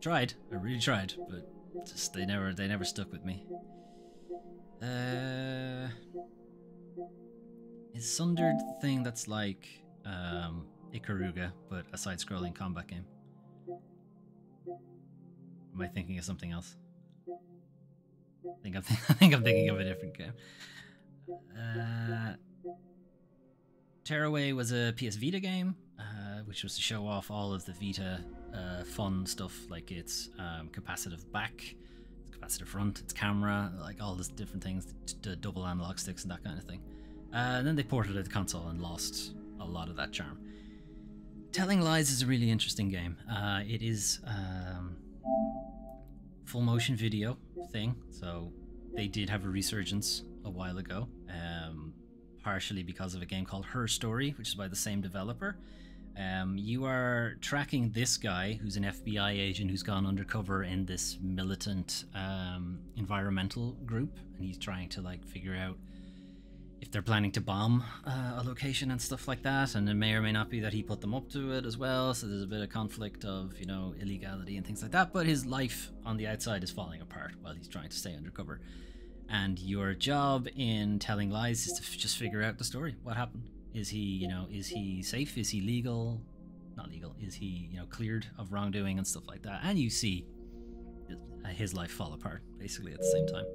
Tried. I really tried, but just they never stuck with me. Is Sundered the thing that's like Ikaruga, but a side-scrolling combat game? Am I thinking of something else? I think I'm thinking of a different game. Tearaway was a PS Vita game, which was to show off all of the Vita fun stuff, like its capacitive back, its capacitive front, its camera, like all these different things, the double analog sticks and that kind of thing. And then they ported it to the console and lost a lot of that charm. Telling Lies is a really interesting game. It is full motion video thing, so they did have a resurgence a while ago, partially because of a game called Her Story, which is by the same developer. You are tracking this guy who's an FBI agent who's gone undercover in this militant environmental group, and he's trying to like figure out if they're planning to bomb a location and stuff like that, and it may or may not be that he put them up to it as well, so there's a bit of conflict of, you know, illegality and things like that, but his life on the outside is falling apart while he's trying to stay undercover. And your job in Telling Lies is to just figure out the story. What happened? Is he, you know, is he safe? Is he legal? Not legal. Is he, you know, cleared of wrongdoing and stuff like that? And you see his life fall apart, basically, at the same time.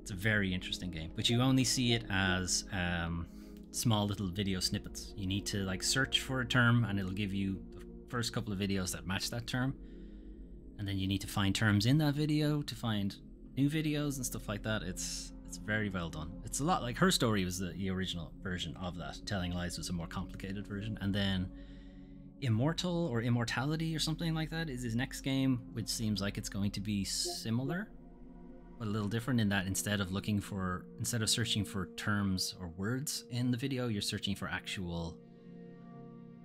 It's a very interesting game, but you only see it as small little video snippets. You need to like search for a term, and it'll give you the first couple of videos that match that term, and then you need to find terms in that video to find new videos and stuff like that. It's very well done. It's a lot like Her Story was the original version of that. Telling Lies was a more complicated version, and then Immortal or Immortality or something like that is his next game, which seems like it's going to be similar, but a little different in that instead of searching for terms or words in the video, you're searching for actual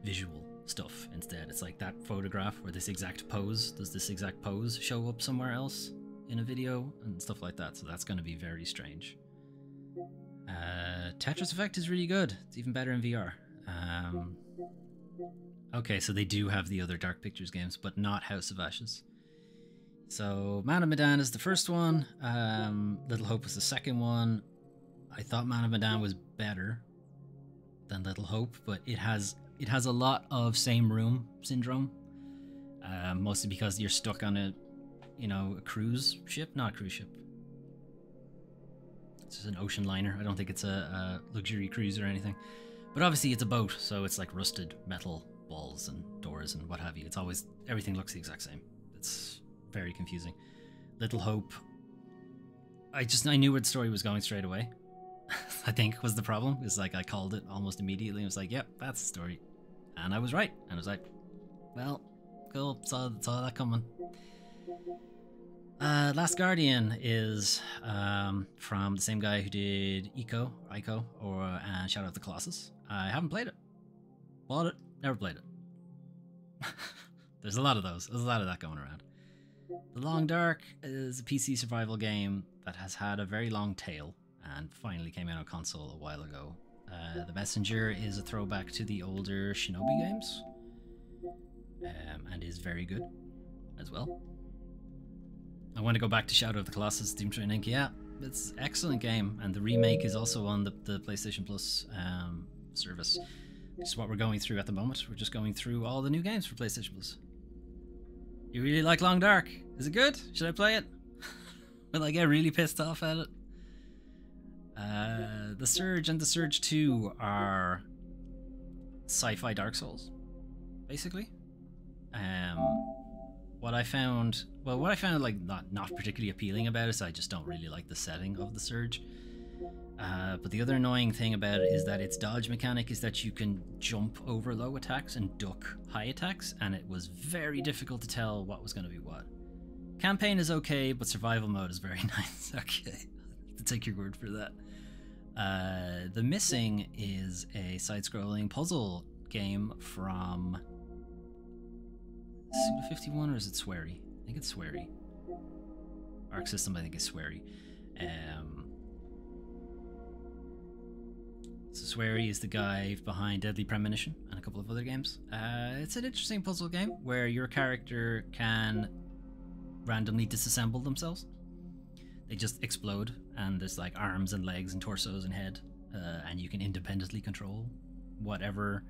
visual stuff instead. It's like that photograph where this exact pose, does this exact pose show up somewhere else in a video and stuff like that. So that's going to be very strange. Tetris Effect is really good. It's even better in VR. Okay, so they do have the other Dark Pictures games, but not House of Ashes. So Man of Medan is the first one. Little Hope was the second one. I thought Man of Medan was better than Little Hope, but it has a lot of same room syndrome. Mostly because you're stuck on a cruise ship, not a cruise ship. It's just an ocean liner. I don't think it's a luxury cruise or anything. But obviously it's a boat, so it's like rusted metal walls and doors and what have you. It's always, everything looks the exact same. It's very confusing. Little Hope, I knew where the story was going straight away. I think was the problem. It's like I called it almost immediately. I was like, yep, that's the story. And I was right. And I was like, well, cool, saw that coming. Last Guardian is from the same guy who did Ico or Shadow of the Colossus. I haven't played it. Bought it, never played it. There's a lot of those. There's a lot of that going around. The Long Dark is a PC survival game that has had a very long tail and finally came out on console a while ago. The Messenger is a throwback to the older Shinobi games and is very good as well. I want to go back to Shadow of the Colossus, Doom Train Inc. Yeah, it's an excellent game, and the remake is also on the PlayStation Plus service, which is what we're going through at the moment. We're just going through all the new games for PlayStation Plus. You really like Long Dark? Is it good? Should I play it? Will I get really pissed off at it? The Surge and the Surge 2 are sci-fi Dark Souls, basically. What I found like not particularly appealing about it is I just don't really like the setting of the Surge. But the other annoying thing about it is that its dodge mechanic is that you can jump over low attacks and duck high attacks, and it was very difficult to tell what was going to be what. Campaign is okay, but survival mode is very nice. Okay, to take your word for that. The Missing is a side-scrolling puzzle game from Suda51, or is it Swery? I think it's Swery. Arc System, I think, is Swery. So Swery is the guy behind Deadly Premonition and a couple of other games. It's an interesting puzzle game where your character can randomly disassemble themselves. They just explode, and there's like arms and legs and torsos and head, and you can independently control whatever.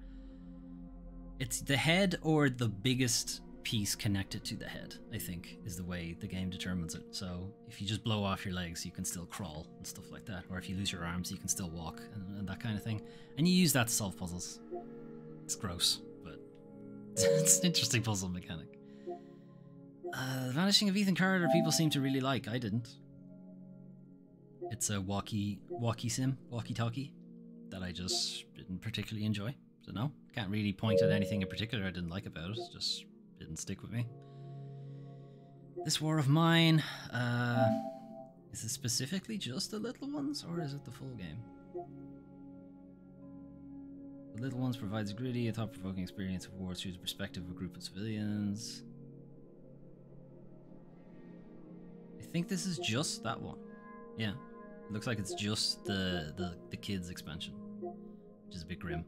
It's the head or the biggest piece connected to the head, I think, is the way the game determines it. So if you just blow off your legs, you can still crawl and stuff like that. Or if you lose your arms, you can still walk and that kind of thing. And you use that to solve puzzles. It's gross, but it's an interesting puzzle mechanic. The Vanishing of Ethan Carter, people seem to really like. I didn't. It's a walkie-talkie that I just didn't particularly enjoy. So no, can't really point at anything in particular I didn't like about it. Just didn't stick with me. This War of Mine, is it specifically just the little ones, or is it the full game? The little ones provides a gritty and thought-provoking experience of war through the perspective of a group of civilians. I think this is just that one. Yeah, it looks like it's just the kids expansion, which is a bit grim.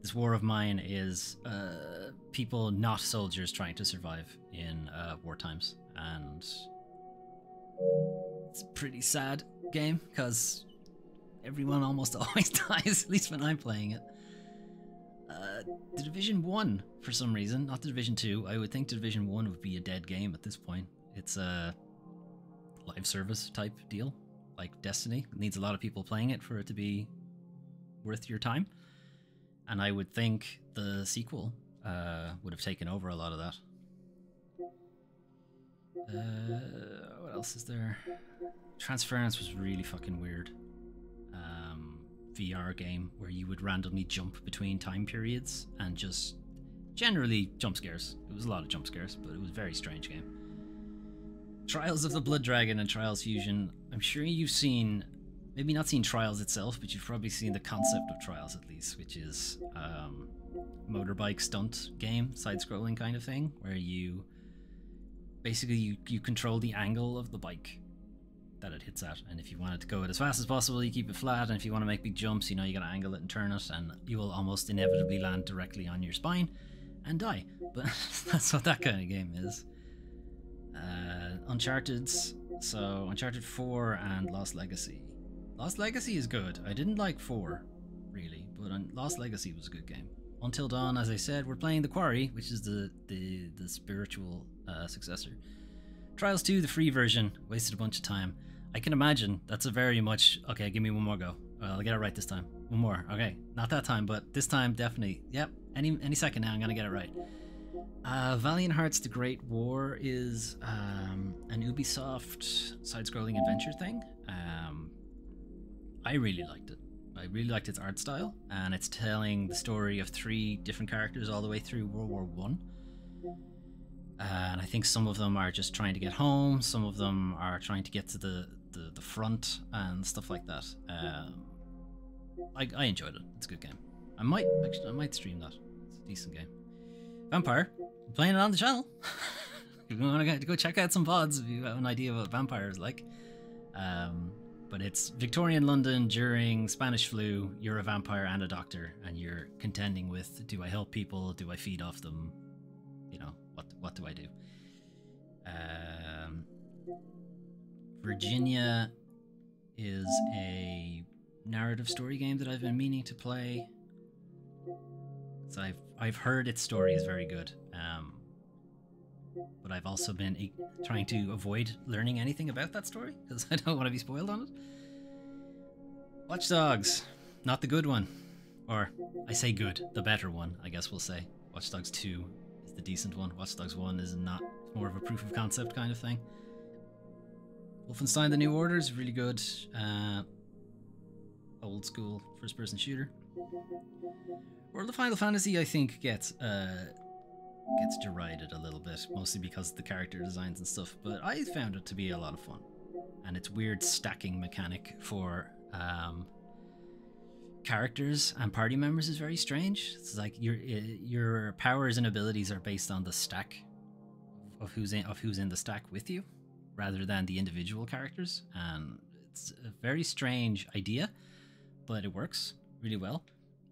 This War of Mine is people not soldiers trying to survive in war times, and it's a pretty sad game because everyone almost always dies, at least when I'm playing it. The Division 1, for some reason, not the Division 2. I would think Division 1 would be a dead game at this point. It's a live service type deal, like Destiny. It needs a lot of people playing it for it to be worth your time. And I would think the sequel would have taken over a lot of that. What else is there? Transference was really fucking weird. VR game where you would randomly jump between time periods and just generally jump scares. It was a lot of jump scares, but it was a very strange game. Trials of the Blood Dragon and Trials Fusion. I'm sure you've seen, maybe not seen Trials itself, but you've probably seen the concept of Trials at least, which is motorbike stunt game, side-scrolling kind of thing, where you basically you control the angle of the bike that it hits at, and if you want it to go as fast as possible, you keep it flat, and if you want to make big jumps, you know, you gotta angle it and turn it, and you will almost inevitably land directly on your spine and die. But that's what that kind of game is. Uncharted, so Uncharted 4 and Lost Legacy. Lost Legacy is good. I didn't like 4 really, but Lost Legacy was a good game. Until Dawn, as I said, we're playing The Quarry, which is the spiritual successor. Trials 2, the free version, wasted a bunch of time. I can imagine that's a very much, okay, give me one more go. Well, I'll get it right this time. One more, okay. Not that time, but this time, definitely. Yep, any second now, I'm gonna get it right. Valiant Hearts The Great War is an Ubisoft side-scrolling adventure thing. I really liked it. I really liked its art style, and it's telling the story of 3 different characters all the way through World War One. And I think some of them are just trying to get home, some of them are trying to get to the front and stuff like that. I enjoyed it. It's a good game. I might stream that. It's a decent game. Vampire, I'm playing it on the channel. If you want to go check out some VODs if you have an idea of what Vampire is like. But it's Victorian London during Spanish flu. You're a vampire and a doctor, and you're contending with, do I help people? Do I feed off them? You know, what do I do? Virginia is a narrative story game that I've been meaning to play. So I've heard its story is very good, but I've also been trying to avoid learning anything about that story because I don't want to be spoiled on it. Watch Dogs, not the good one, or I say good, the better one, I guess we'll say. Watch Dogs 2 is the decent one. Watch Dogs 1 is not, more of a proof of concept kind of thing. Wolfenstein: The New Order is really good. Old school first-person shooter. World of Final Fantasy, I think, gets derided a little bit, mostly because of the character designs and stuff, but I found it to be a lot of fun. And its weird stacking mechanic for characters and party members is very strange. It's like your powers and abilities are based on the stack of who's in the stack with you, rather than the individual characters. And it's a very strange idea, but it works really well.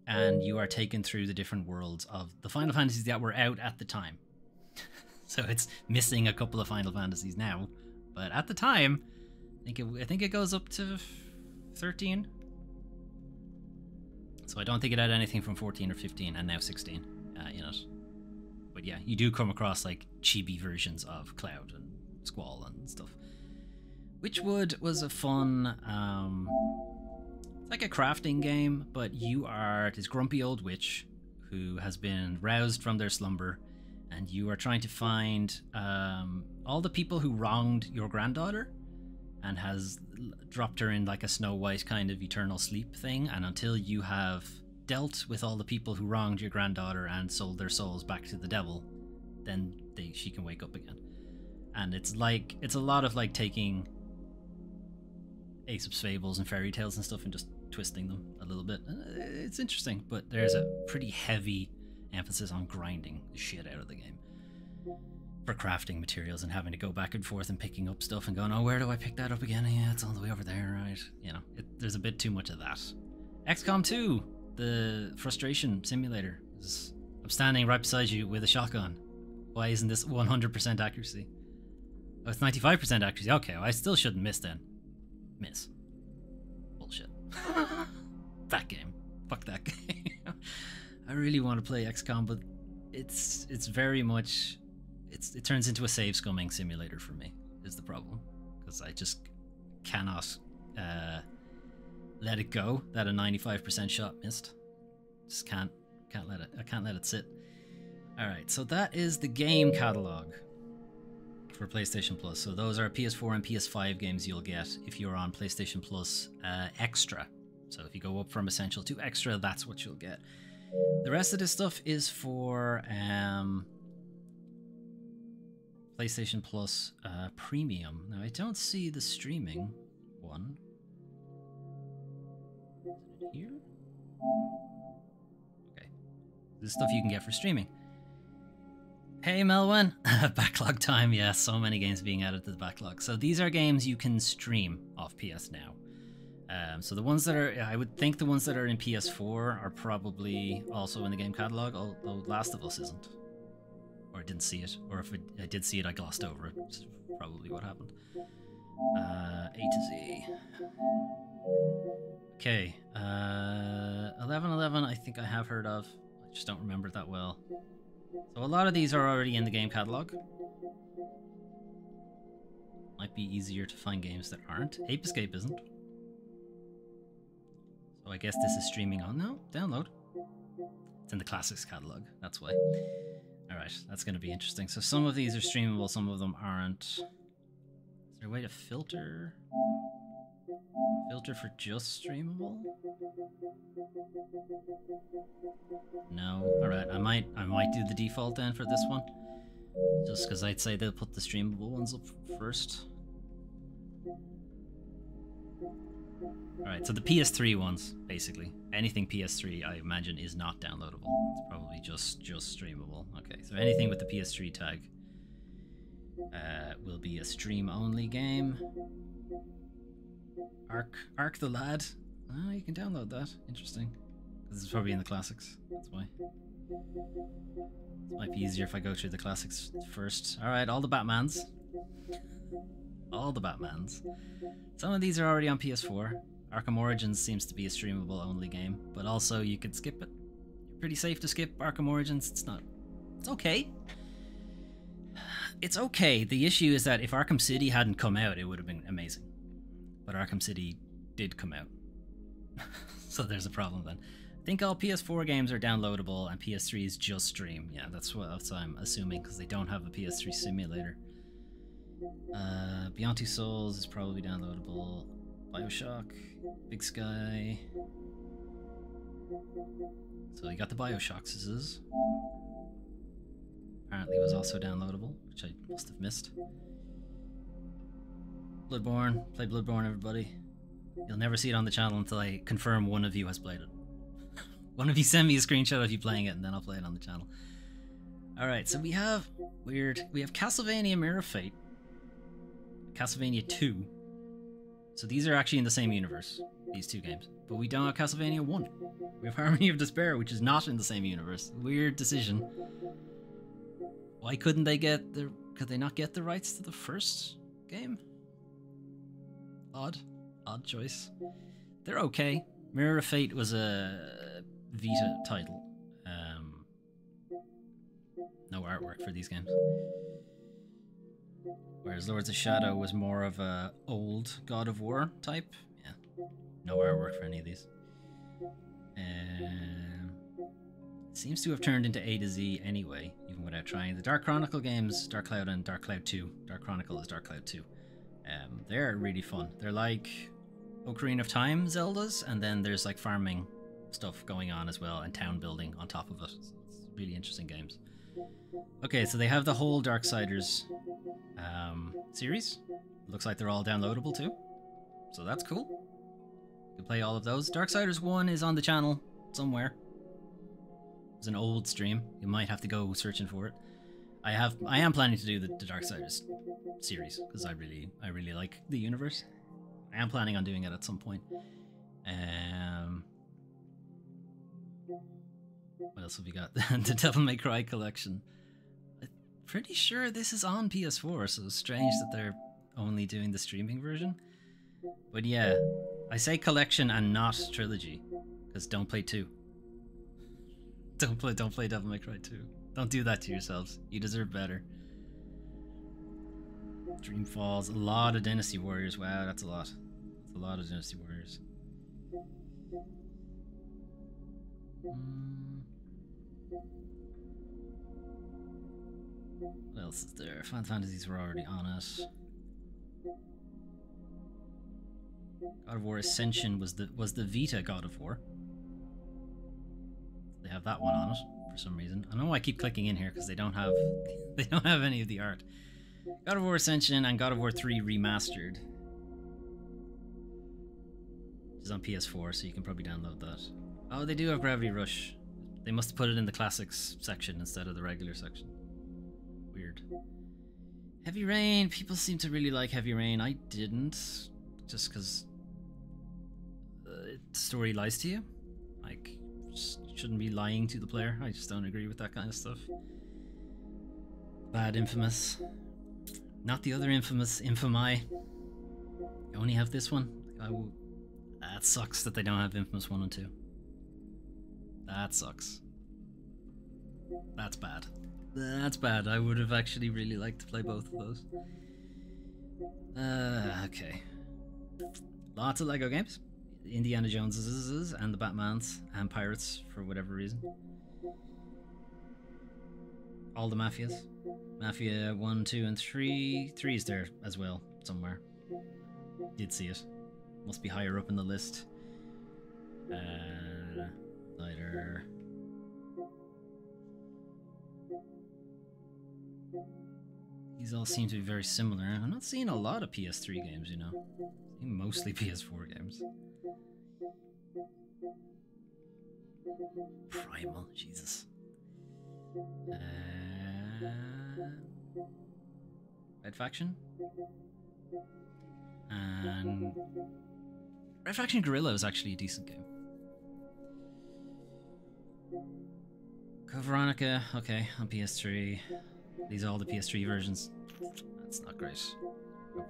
And you are taken through the different worlds of the Final Fantasies that were out at the time. So it's missing a couple of Final Fantasies now, but at the time, I think it goes up to 13. So I don't think it had anything from 14 or 15, and now 16 in it. But yeah, you do come across like chibi versions of Cloud and Squall and stuff. Witchwood was a fun, like a crafting game, but you are this grumpy old witch who has been roused from their slumber, and you are trying to find all the people who wronged your granddaughter and has dropped her in like a Snow White kind of eternal sleep thing, and until you have dealt with all the people who wronged your granddaughter and sold their souls back to the devil, then she can wake up again. And it's a lot of like taking Aesop's fables and fairy tales and stuff and just twisting them a little bit. It's interesting, but there's a pretty heavy emphasis on grinding the shit out of the game for crafting materials and having to go back and forth and picking up stuff and going, oh, where do I pick that up again? Yeah, it's all the way over there, right? You know, there's a bit too much of that. XCOM 2, the frustration simulator. I'm standing right beside you with a shotgun. Why isn't this 100% accuracy? Oh, it's 95% accuracy. Okay, well, I still shouldn't miss then. Miss. Bullshit. That game. Fuck that game. I really want to play XCOM, but it's very much... It turns into a save scumming simulator for me, is the problem. Because I just cannot let it go that a 95% shot missed. Just can't let it. I can't let it sit. Alright, so that is the game catalog for PlayStation Plus. So those are PS4 and PS5 games you'll get if you're on PlayStation Plus Extra. So if you go up from Essential to Extra, that's what you'll get. The rest of this stuff is for PlayStation Plus Premium. Now, I don't see the streaming one. Is it here? Okay. This stuff you can get for streaming. Hey Melwin, backlog time. Yeah, so many games being added to the backlog. So these are games you can stream off PS Now. So the ones that are, I would think the ones that are in PS4 are probably also in the game catalog, although Last of Us isn't. Or I didn't see it. Or if I did see it, I glossed over it, which is probably what happened. A to Z. Okay, 1111 I think I have heard of. I just don't remember it that well. So a lot of these are already in the game catalog. Might be easier to find games that aren't. Ape Escape isn't. So I guess this is streaming on. No, download. It's in the Classics catalog, that's why. Alright, that's going to be interesting. So some of these are streamable, some of them aren't. Is there a way to filter? Filter for just streamable? No. Alright, I might do the default then for this one. Just because I'd say they'll put the streamable ones up first. Alright, so the PS3 ones, basically. Anything PS3, I imagine, is not downloadable. It's probably just streamable. Okay, so anything with the PS3 tag will be a stream-only game. Ark the Lad. Oh, you can download that. Interesting. This is probably in the Classics. That's why. This might be easier if I go through the Classics first. Alright, all the Batmans. All the Batmans. Some of these are already on PS4. Arkham Origins seems to be a streamable only game, but also you could skip it. Pretty safe to skip Arkham Origins. It's not... It's okay. It's okay. The issue is that if Arkham City hadn't come out, it would have been amazing. But Arkham City did come out. So there's a problem then. I think all PS4 games are downloadable and PS3 is just stream. Yeah, that's what I'm assuming because they don't have a PS3 simulator. Beyond Two Souls is probably downloadable. Bioshock, Big Sky. So you got the Bioshocks. This is apparently was also downloadable, which I must have missed. Bloodborne, play Bloodborne, everybody. You'll never see it on the channel until I confirm one of you has played it. One of you send me a screenshot of you playing it, and then I'll play it on the channel. Alright, so we have we have Castlevania Mirror of Fate, Castlevania 2. So these are actually in the same universe, these two games. But we don't have Castlevania 1. We have Harmony of Despair, which is not in the same universe. Weird decision. Why couldn't they get the... Could they not get the rights to the first game? Odd choice. They're okay. Mirror of Fate was a Vita title. No artwork for these games. Whereas Lords of Shadow was more of a old God of War type. Yeah. No artwork for any of these. Seems to have turned into A to Z anyway, even without trying. The Dark Chronicle games, Dark Cloud and Dark Cloud 2. Dark Chronicle is Dark Cloud 2. They're really fun. They're like Ocarina of Time Zeldas, and then there's like farming stuff going on as well, and town building on top of it. So it's really interesting games. Okay, so they have the whole Darksiders series. Looks like they're all downloadable too, so that's cool. You can play all of those. Darksiders 1 is on the channel somewhere. It's an old stream. You might have to go searching for it. I am planning to do the Darksiders series because I really like the universe. I am planning on doing it at some point. What else have we got? The Devil May Cry collection. I'm pretty sure this is on PS4, so it's strange that they're only doing the streaming version. But yeah, I say collection and not trilogy, because don't play 2. Don't play Devil May Cry 2. Don't do that to yourselves. You deserve better. Dream Falls, a lot of Dynasty Warriors. Wow, that's a lot. That's a lot of Dynasty Warriors. What else is there? Final Fantasies were already on it. God of War Ascension was the Vita God of War. They have that one on it for some reason. I don't know why I keep clicking in here because they don't have any of the art. God of War Ascension and God of War 3 Remastered, which is on PS4, so you can probably download that. Oh, they do have Gravity Rush. They must have put it in the classics section instead of the regular section. Weird. Heavy Rain. People seem to really like Heavy Rain. I didn't. Just because the story lies to you. Like, just shouldn't be lying to the player. I just don't agree with that kind of stuff. Bad Infamous. Not the other Infamous. Infamy. You only have this one. That sucks that they don't have Infamous 1 and 2. That sucks. That's bad. That's bad. I would have actually really liked to play both of those. Okay. Lots of Lego games. Indiana Joneses and the Batmans and Pirates for whatever reason. All the Mafias. Mafia 1, 2, and 3. 3 is there as well, somewhere. Did see it. Must be higher up in the list. Lighter. These all seem to be very similar. I'm not seeing a lot of PS3 games, you know. I'm seeing mostly PS4 games. Primal, Jesus. Red Faction? And Red Faction Guerrilla is actually a decent game. Code Veronica, okay, on PS3. These are all the PS3 versions. That's not great.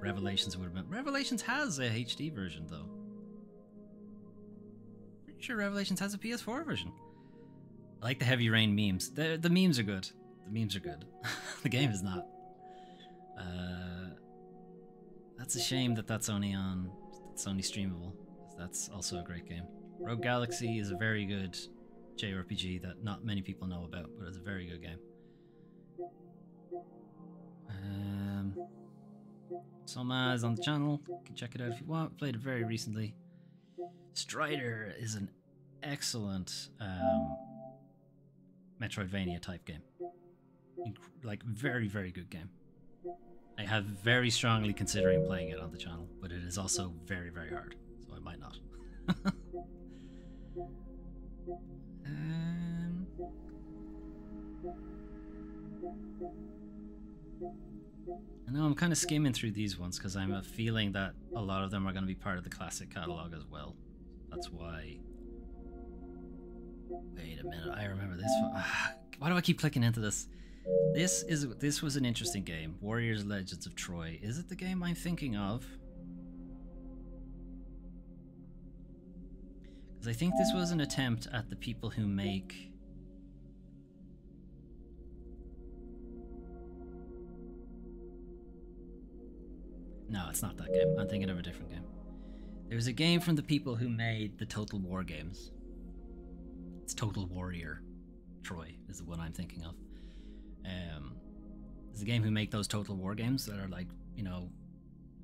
Revelations would have been. Revelations has a HD version though. Pretty sure Revelations has a PS4 version. I like the Heavy Rain memes. The memes are good. The memes are good. The game is not. That's a shame that that's only streamable. That's also a great game. Rogue Galaxy is a very good JRPG that not many people know about, but it's a very good game. Soma is on the channel. You can check it out if you want. Played it very recently. Strider is an excellent Metroidvania type game. Like very, very good game. I have very strongly considering playing it on the channel, but it is also very, very hard, so I might not. I know I'm kind of skimming through these ones because I'm a feeling that a lot of them are going to be part of the classic catalog as well. That's why. Wait a minute, I remember this one. Why do I keep clicking into this? This was an interesting game. Warriors Legends of Troy. Is it the game I'm thinking of? Because I think this was an attempt at the people who make... No, it's not that game. I'm thinking of a different game. There's a game from the people who made the Total War games. It's Total Warrior Troy is the one I'm thinking of. There's a game who make those Total War games that are like, you know,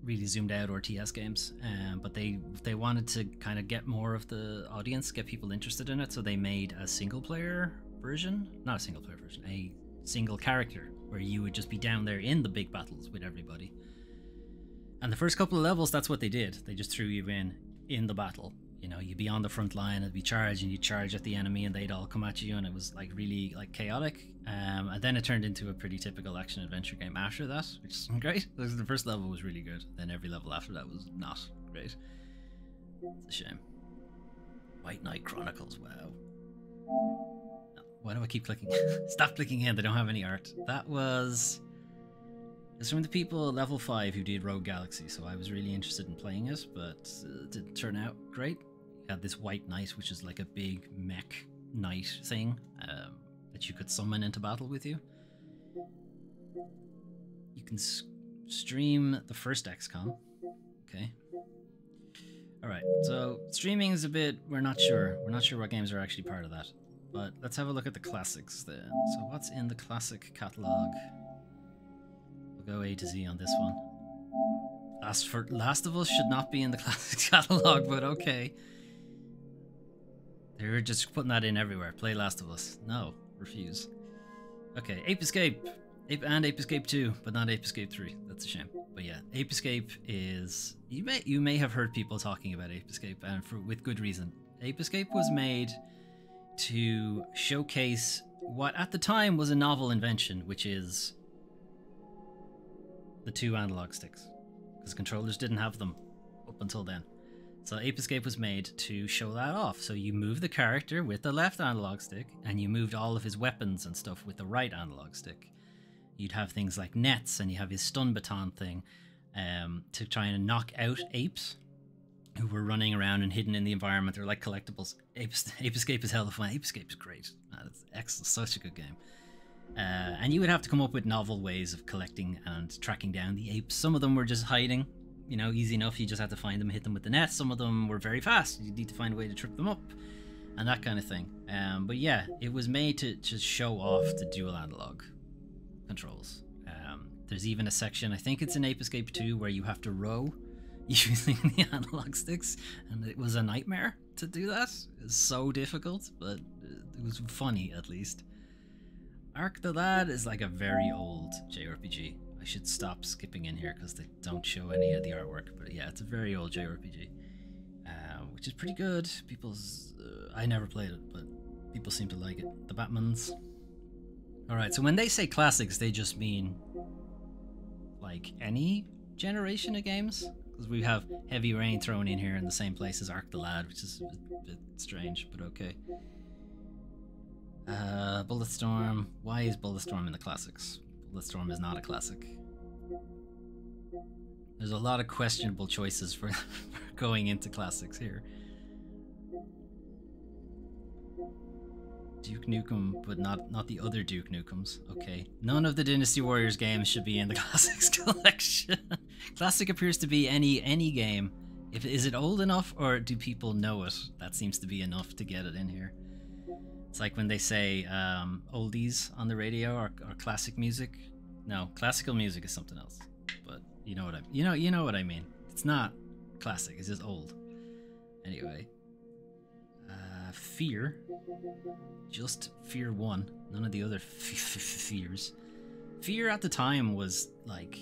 really zoomed out RTS games. But they wanted to kind of get more of the audience, get people interested in it, so they made a single player version. Not a single player version, a single character where you would just be down there in the big battles with everybody. And the first couple of levels, that's what they did. They just threw you in the battle. You know, you'd be on the front line, it'd be charged, and you'd charge at the enemy, and they'd all come at you, and it was like really like chaotic. And then it turned into a pretty typical action adventure game after that, which is great. The first level was really good. Then every level after that was not great. It's a shame. White Knight Chronicles. Wow. No, why do I keep clicking? Stop clicking in. They don't have any art. That was. It's from the people at Level 5 who did Rogue Galaxy, so I was really interested in playing it, but it didn't turn out great. You had this White Knight, which is like a big mech knight thing that you could summon into battle with you. You can stream the first XCOM. Okay. Alright, so streaming is a bit... We're not sure. We're not sure what games are actually part of that. But let's have a look at the classics then. So what's in the classic catalogue? Go A to Z on this one. Last of Us should not be in the classic catalog, but okay. They're just putting that in everywhere. Play Last of Us. No, refuse. Okay, Ape Escape. Ape Escape 2, but not Ape Escape 3. That's a shame. But yeah, Ape Escape is... You may have heard people talking about Ape Escape, and with good reason. Ape Escape was made to showcase what at the time was a novel invention, which is the 2 analog sticks, because controllers didn't have them up until then. So Ape Escape was made to show that off. So you move the character with the left analog stick, and you moved all of his weapons and stuff with the right analog stick. You'd have things like nets, and you have his stun baton thing to try and knock out apes who were running around and hidden in the environment. They're like collectibles. Ape Escape is hella fun. Ape Escape is great. It's excellent, such a good game. And you would have to come up with novel ways of collecting and tracking down the apes. Some of them were just hiding, you know, easy enough. You just had to find them, hit them with the net. Some of them were very fast. You need to find a way to trip them up and that kind of thing. But yeah, it was made to just show off the dual analog controls. There's even a section, I think it's in Ape Escape 2, where you have to row using the analog sticks, and it was a nightmare to do that. It's so difficult, but it was funny at least. Arc the Lad is like a very old JRPG. I should stop skipping in here because they don't show any of the artwork, but yeah, it's a very old JRPG, which is pretty good. I never played it, but people seem to like it. The Batmans. Alright, so when they say classics, they just mean like any generation of games, because we have Heavy Rain thrown in here in the same place as Arc the Lad, which is a bit strange, but okay. Bulletstorm. Why is Bulletstorm in the classics? Bulletstorm is not a classic. There's a lot of questionable choices for going into classics here. Duke Nukem, but not the other Duke Nukems. Okay. None of the Dynasty Warriors games should be in the Classics collection. Classic appears to be any game. Is it old enough, or do people know it? That seems to be enough to get it in here. It's like when they say oldies on the radio or classic music. No, classical music is something else. But you know what you know what I mean. It's not classic. It's just old. Anyway. Fear. Just Fear 1. None of the other fears. Fear at the time was like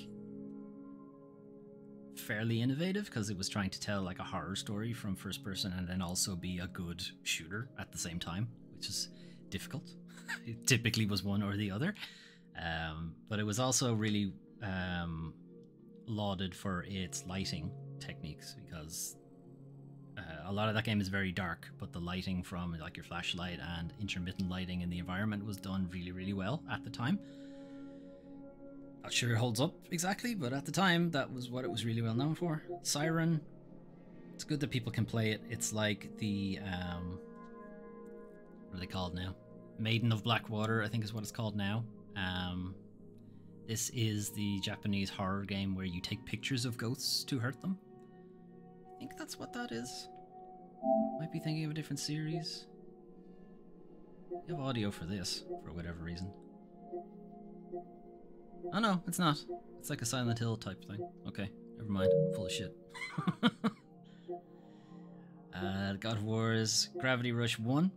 fairly innovative because it was trying to tell like a horror story from first person and then also be a good shooter at the same time, which is difficult. It typically was one or the other. But it was also really lauded for its lighting techniques, because a lot of that game is very dark, but the lighting from like your flashlight and intermittent lighting in the environment was done really well at the time. Not sure it holds up exactly, but at the time that was what it was really well known for. Siren, it's good that people can play it. It's like the what are they called now? Maiden of Blackwater, I think is what it's called now. This is the Japanese horror game where you take pictures of ghosts to hurt them. I think that's what that is. Might be thinking of a different series. You have audio for this, for whatever reason. Oh no, it's not. It's like a Silent Hill type thing. Okay, never mind. I'm full of shit. God of War's Gravity Rush 1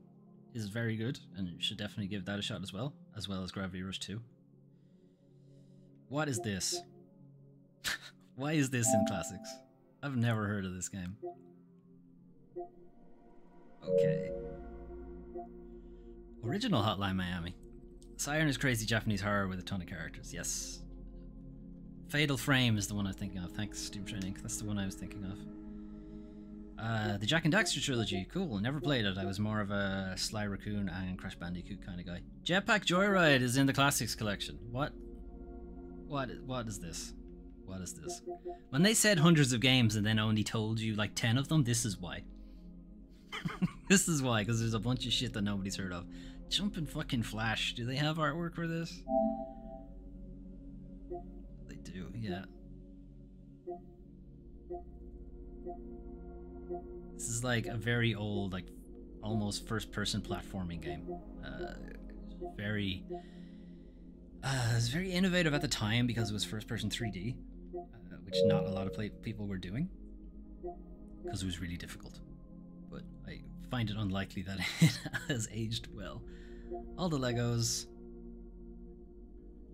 is very good, and you should definitely give that a shot as well as Gravity Rush 2. What is this? Why is this in Classics? I've never heard of this game. Okay. Original Hotline Miami. Siren is crazy Japanese horror with a ton of characters. Yes. Fatal Frame is the one I'm thinking of. Thanks, Steve Training. That's the one I was thinking of. The Jak and Daxter trilogy. Cool. Never played it. I was more of a Sly Raccoon and Crash Bandicoot kind of guy. Jetpack Joyride is in the Classics collection. What is this? What is this? When they said hundreds of games and then only told you like 10 of them, this is why. This is why, because there's a bunch of shit that nobody's heard of. Jumpin' fucking Flash. Do they have artwork for this? They do, yeah. This is like a very old, like almost first-person platforming game. It's very innovative at the time because it was first-person 3D, which not a lot of people were doing, because it was really difficult. But I find it unlikely that it has aged well. All the Legos.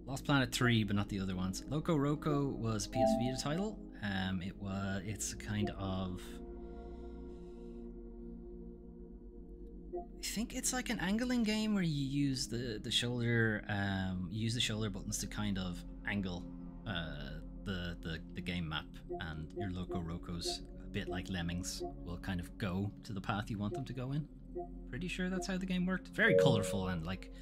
Lost Planet 3, but not the other ones. Loco Roco was a PS Vita title. It's kind of... I think it's like an angling game where you use the shoulder buttons to kind of angle the game map, and your Loco Rocos, a bit like lemmings, will kind of go to the path you want them to go in. Pretty sure that's how the game worked. Very colorful and like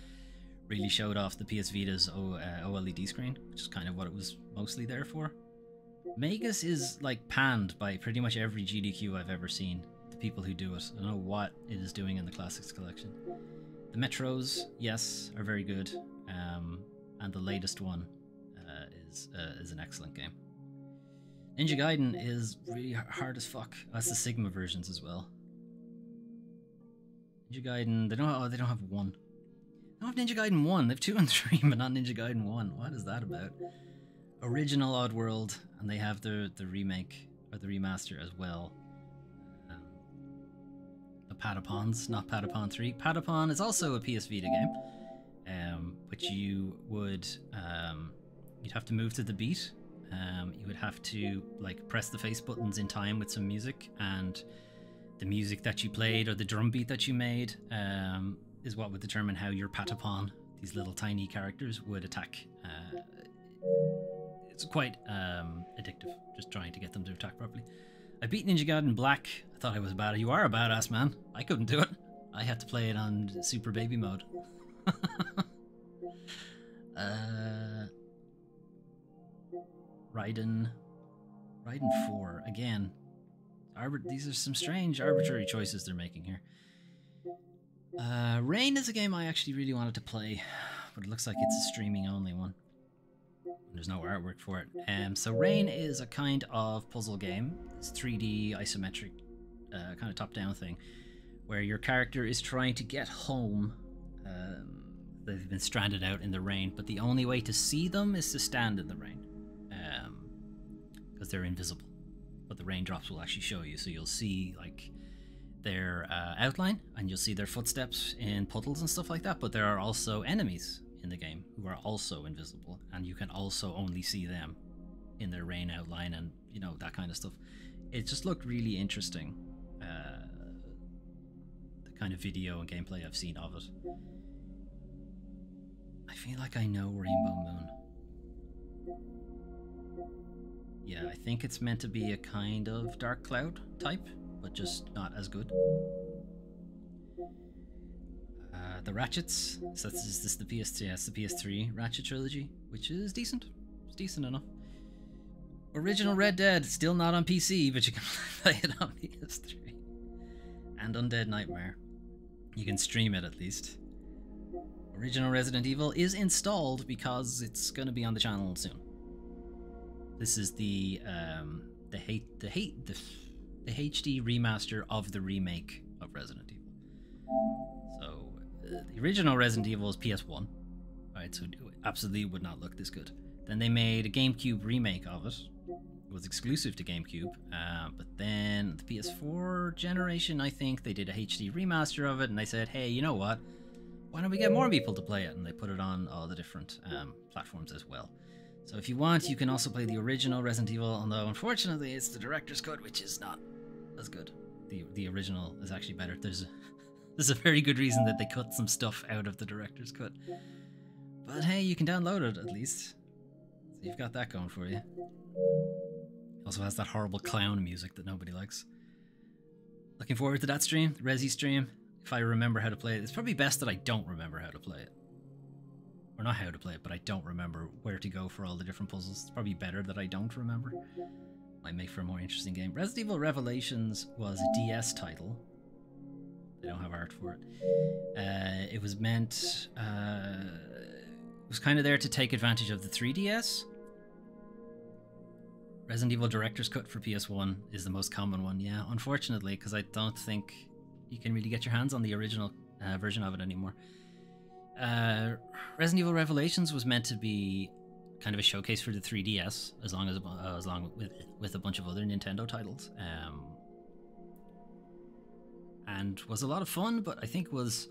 really showed off the PS Vita's OLED screen, which is kind of what it was mostly there for. Magus is like panned by pretty much every GDQ I've ever seen. The people who do it, I don't know what it is doing in the Classics collection. The Metros, yes, are very good, and the latest one is an excellent game. Ninja Gaiden is really hard as fuck. That's the Sigma versions as well. Ninja Gaiden, they don't have one. They don't have Ninja Gaiden 1. They have 2 and 3, but not Ninja Gaiden 1. What is that about? Original Oddworld, and they have the remake or the remaster as well. The Patapons, not Patapon 3. Patapon is also a PS Vita game, but you would you'd have to move to the beat. You would have to like press the face buttons in time with some music, and the music that you played or the drum beat that you made is what would determine how your Patapon, these little tiny characters, would attack. It's quite addictive, just trying to get them to attack properly. I beat Ninja Gaiden Black. I thought I was bad. You are a badass, man. I couldn't do it. I had to play it on Super Baby mode. Raiden 4 again. These are some strange arbitrary choices they're making here. Rain is a game I actually really wanted to play, but it looks like it's a streaming only one. There's no artwork for it. So Rain is a kind of puzzle game. It's 3D isometric kind of top-down thing, where your character is trying to get home. They've been stranded out in the rain, but the only way to see them is to stand in the rain, because they're invisible. But the raindrops will actually show you, so you'll see like their outline, and you'll see their footsteps in puddles and stuff like that. But there are also enemies in the game who are also invisible, and you can also only see them in their rain outline, and you know, that kind of stuff. It just looked really interesting, the kind of video and gameplay I've seen of it. I feel like I know Rainbow Moon. Yeah, I think it's meant to be a kind of Dark Cloud type, but just not as good. The Ratchets, so is this the PS3? Yeah, it's the PS3 Ratchet trilogy, which is decent. It's decent enough. Original Red Dead, still not on PC, but you can play it on PS3. And Undead Nightmare. You can stream it at least. Original Resident Evil is installed because it's going to be on the channel soon. This is the HD remaster of the remake of Resident Evil. So the original Resident Evil is PS1, right? So it absolutely would not look this good. Then they made a GameCube remake of it. It was exclusive to GameCube, but then the PS4 generation, I think they did a HD remaster of it, and they said, hey, you know what? Why don't we get more people to play it? And they put it on all the different platforms as well. So if you want, you can also play the original Resident Evil, although unfortunately it's the director's cut, which is not as good. The original is actually better. There's a very good reason that they cut some stuff out of the director's cut. But hey, you can download it at least. So you've got that going for you. It also has that horrible clown music that nobody likes. Looking forward to that stream, the Resi stream. If I remember how to play it. It's probably best that I don't remember how to play it. Or not how to play it, but I don't remember where to go for all the different puzzles. It's probably better that I don't remember. Might make for a more interesting game. Resident Evil Revelations was a DS title. They don't have art for it. It was meant... it was kind of there to take advantage of the 3DS. Resident Evil Director's Cut for PS1 is the most common one, yeah. Unfortunately, because I don't think you can really get your hands on the original version of it anymore. Resident Evil Revelations was meant to be kind of a showcase for the 3DS, along with a bunch of other Nintendo titles, and was a lot of fun, but I think was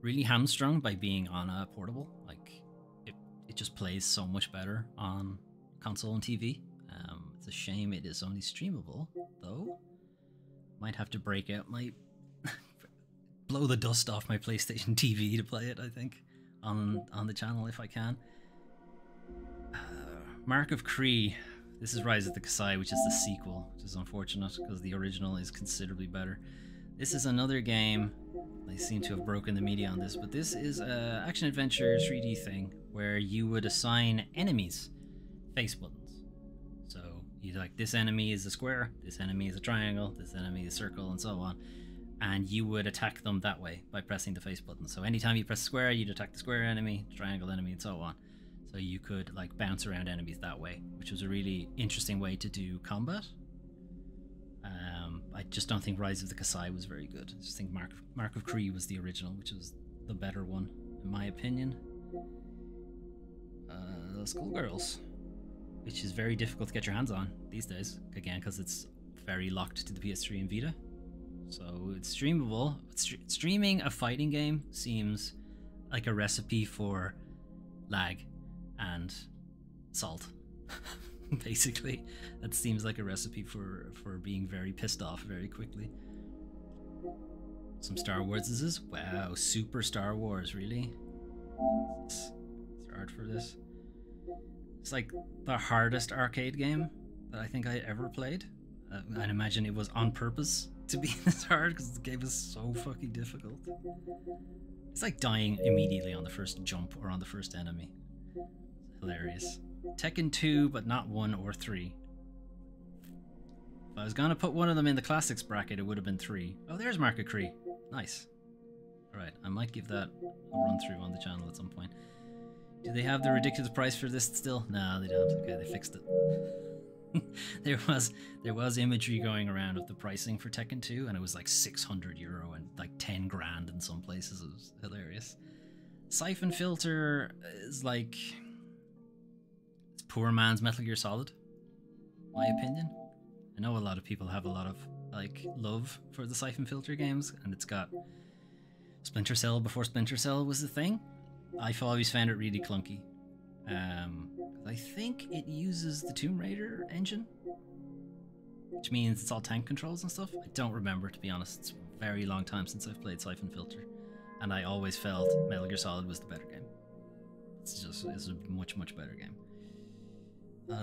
really hamstrung by being on a portable. Like it just plays so much better on console and TV. It's a shame it is only streamable, though. Might have to break out my blow the dust off my PlayStation TV to play it, I think, on the channel if I can. Mark of Kree. This is Rise of the Kasai, which is the sequel, which is unfortunate because the original is considerably better. This is another game. They seem to have broken the media on this, but this is a action-adventure 3D thing where you would assign enemies face buttons. So you like, this enemy is a square, this enemy is a triangle, this enemy is a circle, and so on. And you would attack them that way by pressing the face button. So anytime you press square, you'd attack the square enemy, triangle enemy, and so on. So you could like bounce around enemies that way, which was a really interesting way to do combat. I just don't think Rise of the Kasai was very good. I just think Mark of Kree was the original, which was the better one, in my opinion. Schoolgirls, which is very difficult to get your hands on these days, again, because it's very locked to the PS3 and Vita. So it's streamable. Streaming a fighting game seems like a recipe for lag and salt. Basically, that seems like a recipe for being very pissed off very quickly. Some Star Wars is this? Wow, Super Star Wars, really? Is there art for this? It's like the hardest arcade game that I think I ever played. I'd imagine it was on purpose to be this hard because the game was so fucking difficult. It's like dying immediately on the first jump or on the first enemy. It's hilarious. Tekken 2, but not 1 or 3. If I was gonna put one of them in the classics bracket, it would have been 3. Oh, there's Mark of Kree. Nice. Alright, I might give that a run through on the channel at some point. Do they have the ridiculous price for this still? No, they don't. Okay, they fixed it. there was imagery going around of the pricing for Tekken 2, and it was like €600 and like 10 grand in some places. It was hilarious. Siphon Filter is like, it's poor man's Metal Gear Solid, my opinion. I know a lot of people have a lot of like love for the Siphon Filter games, and it's got Splinter Cell before Splinter Cell was the thing. I've always found it really clunky. I think it uses the Tomb Raider engine, which means it's all tank controls and stuff. I don't remember, to be honest. It's a very long time since I've played Siphon Filter, and I always felt Metal Gear Solid was the better game. It's a much better game.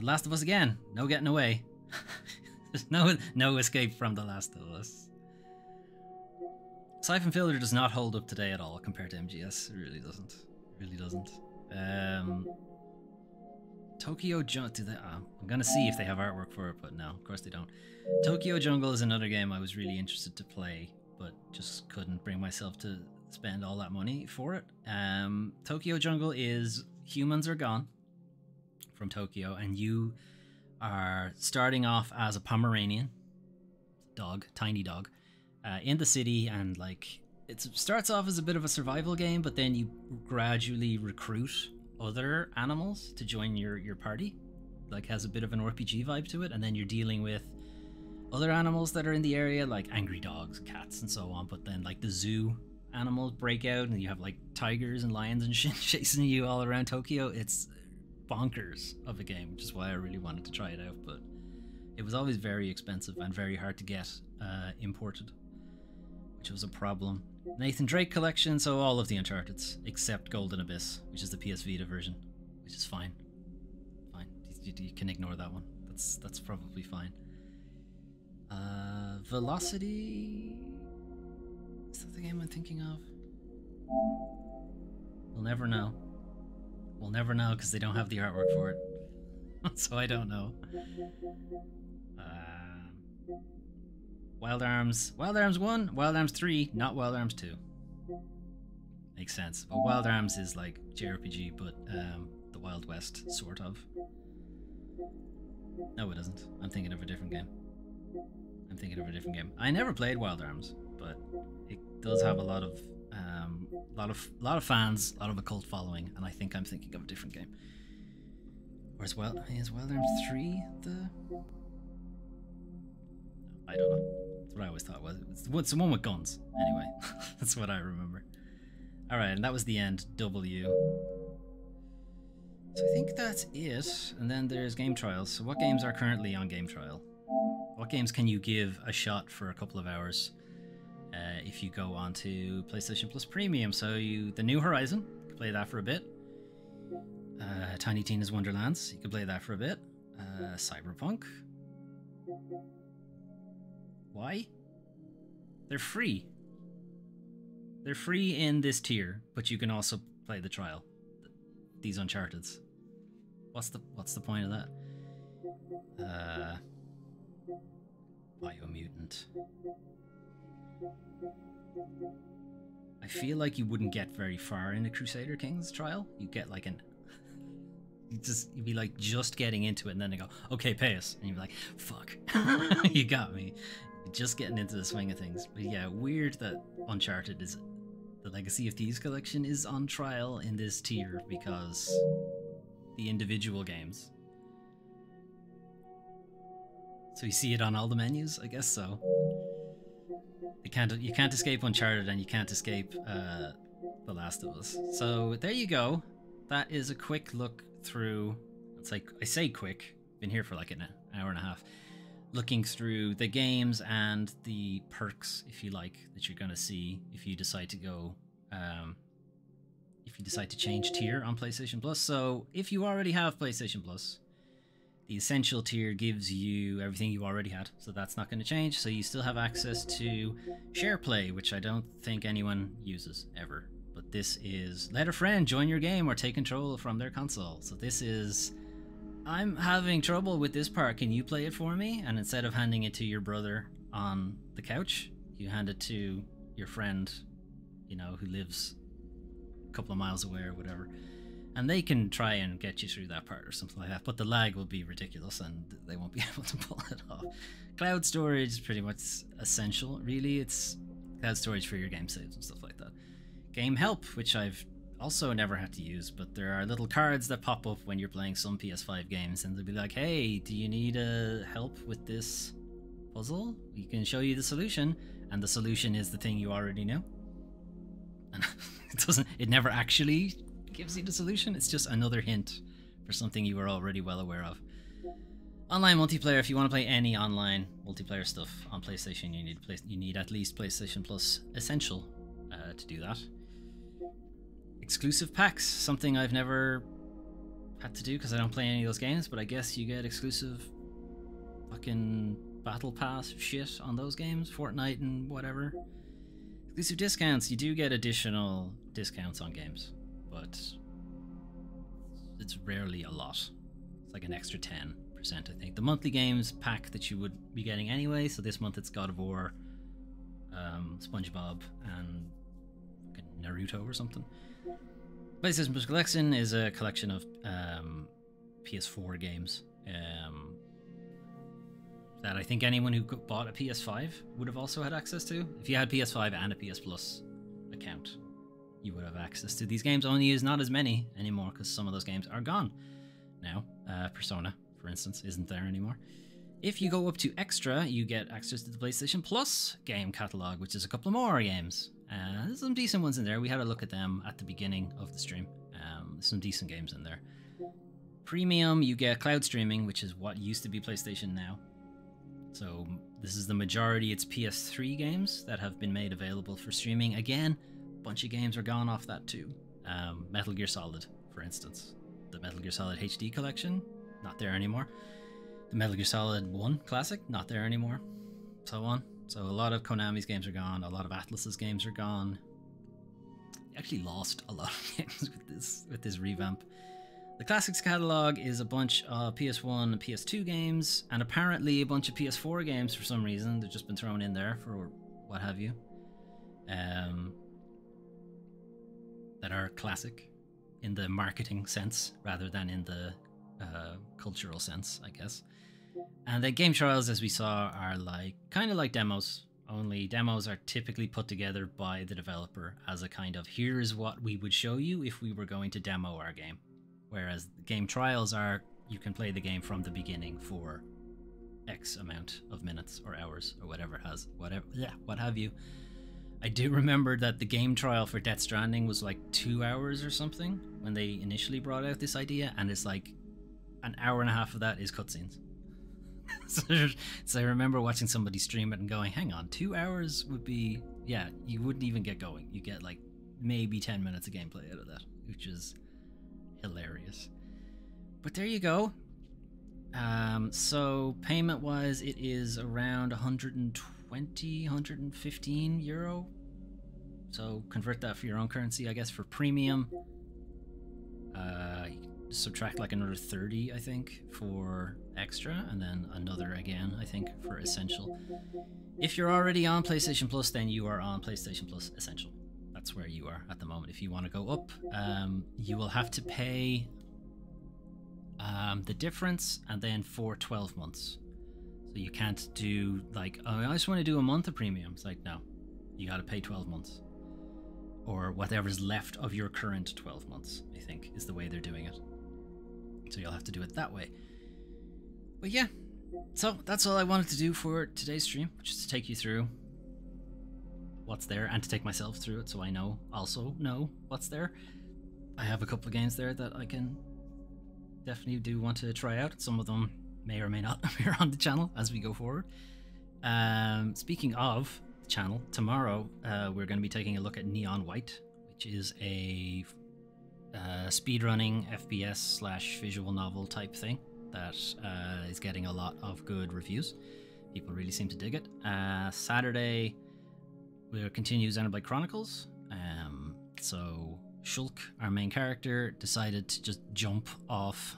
Last of Us again. No getting away. There's no escape from The Last of Us. Siphon Filter does not hold up today at all compared to MGS. It really doesn't. It really doesn't. Tokyo Jungle. I'm gonna see if they have artwork for it, but no, of course they don't. Tokyo Jungle is another game I was really interested to play, but just couldn't bring myself to spend all that money for it. Tokyo Jungle is humans are gone from Tokyo, and you are starting off as a Pomeranian dog, tiny dog, in the city, and like it starts off as a bit of a survival game, but then you gradually recruit other animals to join your party. Like, has a bit of an RPG vibe to it, and then you're dealing with other animals that are in the area, like angry dogs, cats, and so on. But then like the zoo animals break out, and you have like tigers and lions and shit chasing you all around Tokyo. It's bonkers of a game, which is why I really wanted to try it out, but it was always very expensive and very hard to get imported, which was a problem. Nathan Drake collection, so all of the Uncharted's except Golden Abyss, which is the PS Vita version, which is fine. You can ignore that one. That's probably fine. Velocity, is that the game I'm thinking of? We'll never know. We'll never know because they don't have the artwork for it. So I don't know. Wild Arms 1, Wild Arms 3, not Wild Arms 2. Makes sense. But Wild Arms is like JRPG, but the Wild West, sort of. No, it isn't. I'm thinking of a different game. I never played Wild Arms, but it does have a lot of fans, a lot of a cult following, and I think I'm thinking of a different game. Or is Wild Arms 3 the... I don't know. That's what I always thought it was. It's the one with guns. Anyway, that's what I remember. Alright, and that was the end. W. So I think that's it. And then there's game trials. So what games are currently on game trial? What games can you give a shot for a couple of hours? if you go on to PlayStation Plus Premium. So the New Horizon, you can play that for a bit. Tiny Tina's Wonderlands, you can play that for a bit. Cyberpunk. Why? They're free. They're free in this tier, but you can also play the trial. These Uncharted's. What's the point of that? Biomutant. I feel like you wouldn't get very far in a Crusader Kings trial. You get like you'd be like just getting into it, and then they go, okay, pay us, and you'd be like, fuck. You got me. Just getting into the swing of things. But yeah, weird that Uncharted is the Legacy of Thieves collection is on trial in this tier, because the individual games. So you see it on all the menus, I guess so. You can't escape Uncharted, and you can't escape The Last of Us. So there you go. That is a quick look through. It's like, I say quick. Been here for like an hour and a half, looking through the games and the perks, if you like, that you're going to see if you decide to go. If you decide to change tier on PlayStation Plus. So if you already have PlayStation Plus, the Essential tier gives you everything you already had, so that's not going to change. So you still have access to SharePlay, which I don't think anyone uses ever. But this is let a friend join your game or take control from their console. So this is, I'm having trouble with this part, can you play it for me? And instead of handing it to your brother on the couch, you hand it to your friend, you know, who lives a couple of miles away or whatever. And they can try and get you through that part or something like that. But the lag will be ridiculous and they won't be able to pull it off. Cloud storage is pretty much essential, really. It's cloud storage for your game saves and stuff like that. Game help, which I've also never had to use, but there are little cards that pop up when you're playing some PS5 games, and they'll be like, hey, do you need help with this puzzle? We can show you the solution, and the solution is the thing you already know. And it never actually gives you the solution. It's just another hint for something you were already well aware of. Online multiplayer, if you want to play any online multiplayer stuff on PlayStation, you need at least PlayStation Plus Essential to do that. Exclusive packs, something I've never had to do because I don't play any of those games, but I guess you get exclusive fucking battle pass shit on those games, Fortnite and whatever. Exclusive discounts, you do get additional discounts on games, but it's rarely a lot. It's like an extra 10%, I think. The monthly games pack that you would be getting anyway, so this month it's God of War, SpongeBob, and fucking Naruto or something. PlayStation Plus Collection is a collection of PS4 games that I think anyone who bought a PS5 would have also had access to. If you had PS5 and a PS Plus account, you would have access to these games. Only is not as many anymore because some of those games are gone now. Persona, for instance, isn't there anymore. If you go up to Extra, you get access to the PlayStation Plus game catalog, which is a couple of more games. There's some decent ones in there. We had a look at them at the beginning of the stream. There's some decent games in there. Premium, you get cloud streaming, which is what used to be PlayStation Now. So this is the majority. It's PS3 games that have been made available for streaming. Again, a bunch of games are gone off that too. Metal Gear Solid, for instance. The Metal Gear Solid HD collection, not there anymore. The Metal Gear Solid 1 Classic, not there anymore. So on. So a lot of Konami's games are gone. A lot of Atlus's games are gone. They actually lost a lot of games with this revamp. The Classics catalog is a bunch of PS1 and PS2 games, and apparently a bunch of PS4 games for some reason. They've just been thrown in there for what have you. That are classic in the marketing sense rather than in the cultural sense, I guess. And the game trials, as we saw, are kind of like demos, only demos are typically put together by the developer as a kind of, here's what we would show you if we were going to demo our game. Whereas game trials are, you can play the game from the beginning for X amount of minutes or hours or what have you. I do remember that the game trial for Death Stranding was like 2 hours or something when they initially brought out this idea, and it's like an hour and a half of that is cutscenes. So I remember watching somebody stream it and going, hang on, 2 hours would be, yeah, you wouldn't even get going. You get like maybe 10 minutes of gameplay out of that, which is hilarious. But there you go. So payment wise, it is around 120, 115 euro. So convert that for your own currency, I guess. For premium, subtract like another 30, I think, for extra, and then another again, I think, for essential. If you're already on PlayStation Plus, then you are on PlayStation Plus Essential. That's where you are at the moment. If you want to go up, you will have to pay the difference, and then for 12 months. So you can't do like, oh, I just want to do a month of premium. It's like, no, you got to pay 12 months. Or whatever's left of your current 12 months, I think, is the way they're doing it. So you'll have to do it that way. But yeah, so that's all I wanted to do for today's stream, which is to take you through what's there and to take myself through it so I also know what's there. I have a couple of games there that I can definitely do want to try out. Some of them may or may not appear on the channel as we go forward. Speaking of channel, tomorrow we're going to be taking a look at Neon White, which is a speedrunning FPS / visual novel type thing that is getting a lot of good reviews. People really seem to dig it. Saturday we'll continue Xenoblade Chronicles. So Shulk, our main character, decided to just jump off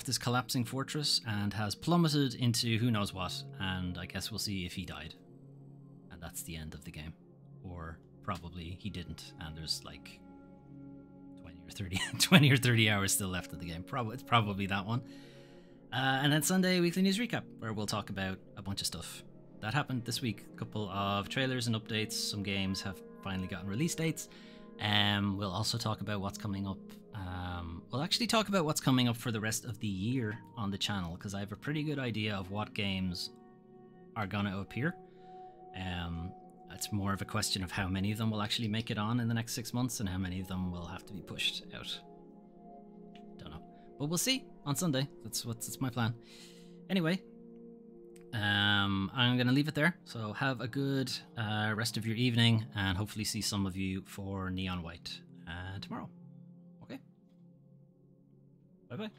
this collapsing fortress and has plummeted into who knows what, and I guess we'll see if he died. And that's the end of the game. Or probably he didn't, and there's like 20 or 30 hours still left of the game. It's probably that one. And then Sunday, weekly news recap, where we'll talk about a bunch of stuff that happened this week. A couple of trailers and updates. Some games have finally gotten release dates. We'll also talk about what's coming up. We'll actually talk about what's coming up for the rest of the year on the channel, because I have a pretty good idea of what games are going to appear. It's more of a question of how many of them will actually make it on in the next 6 months and how many of them will have to be pushed out. Don't know. But we'll see on Sunday. That's my plan. Anyway, I'm going to leave it there. So have a good rest of your evening, and hopefully see some of you for Neon White tomorrow. Okay? Bye-bye.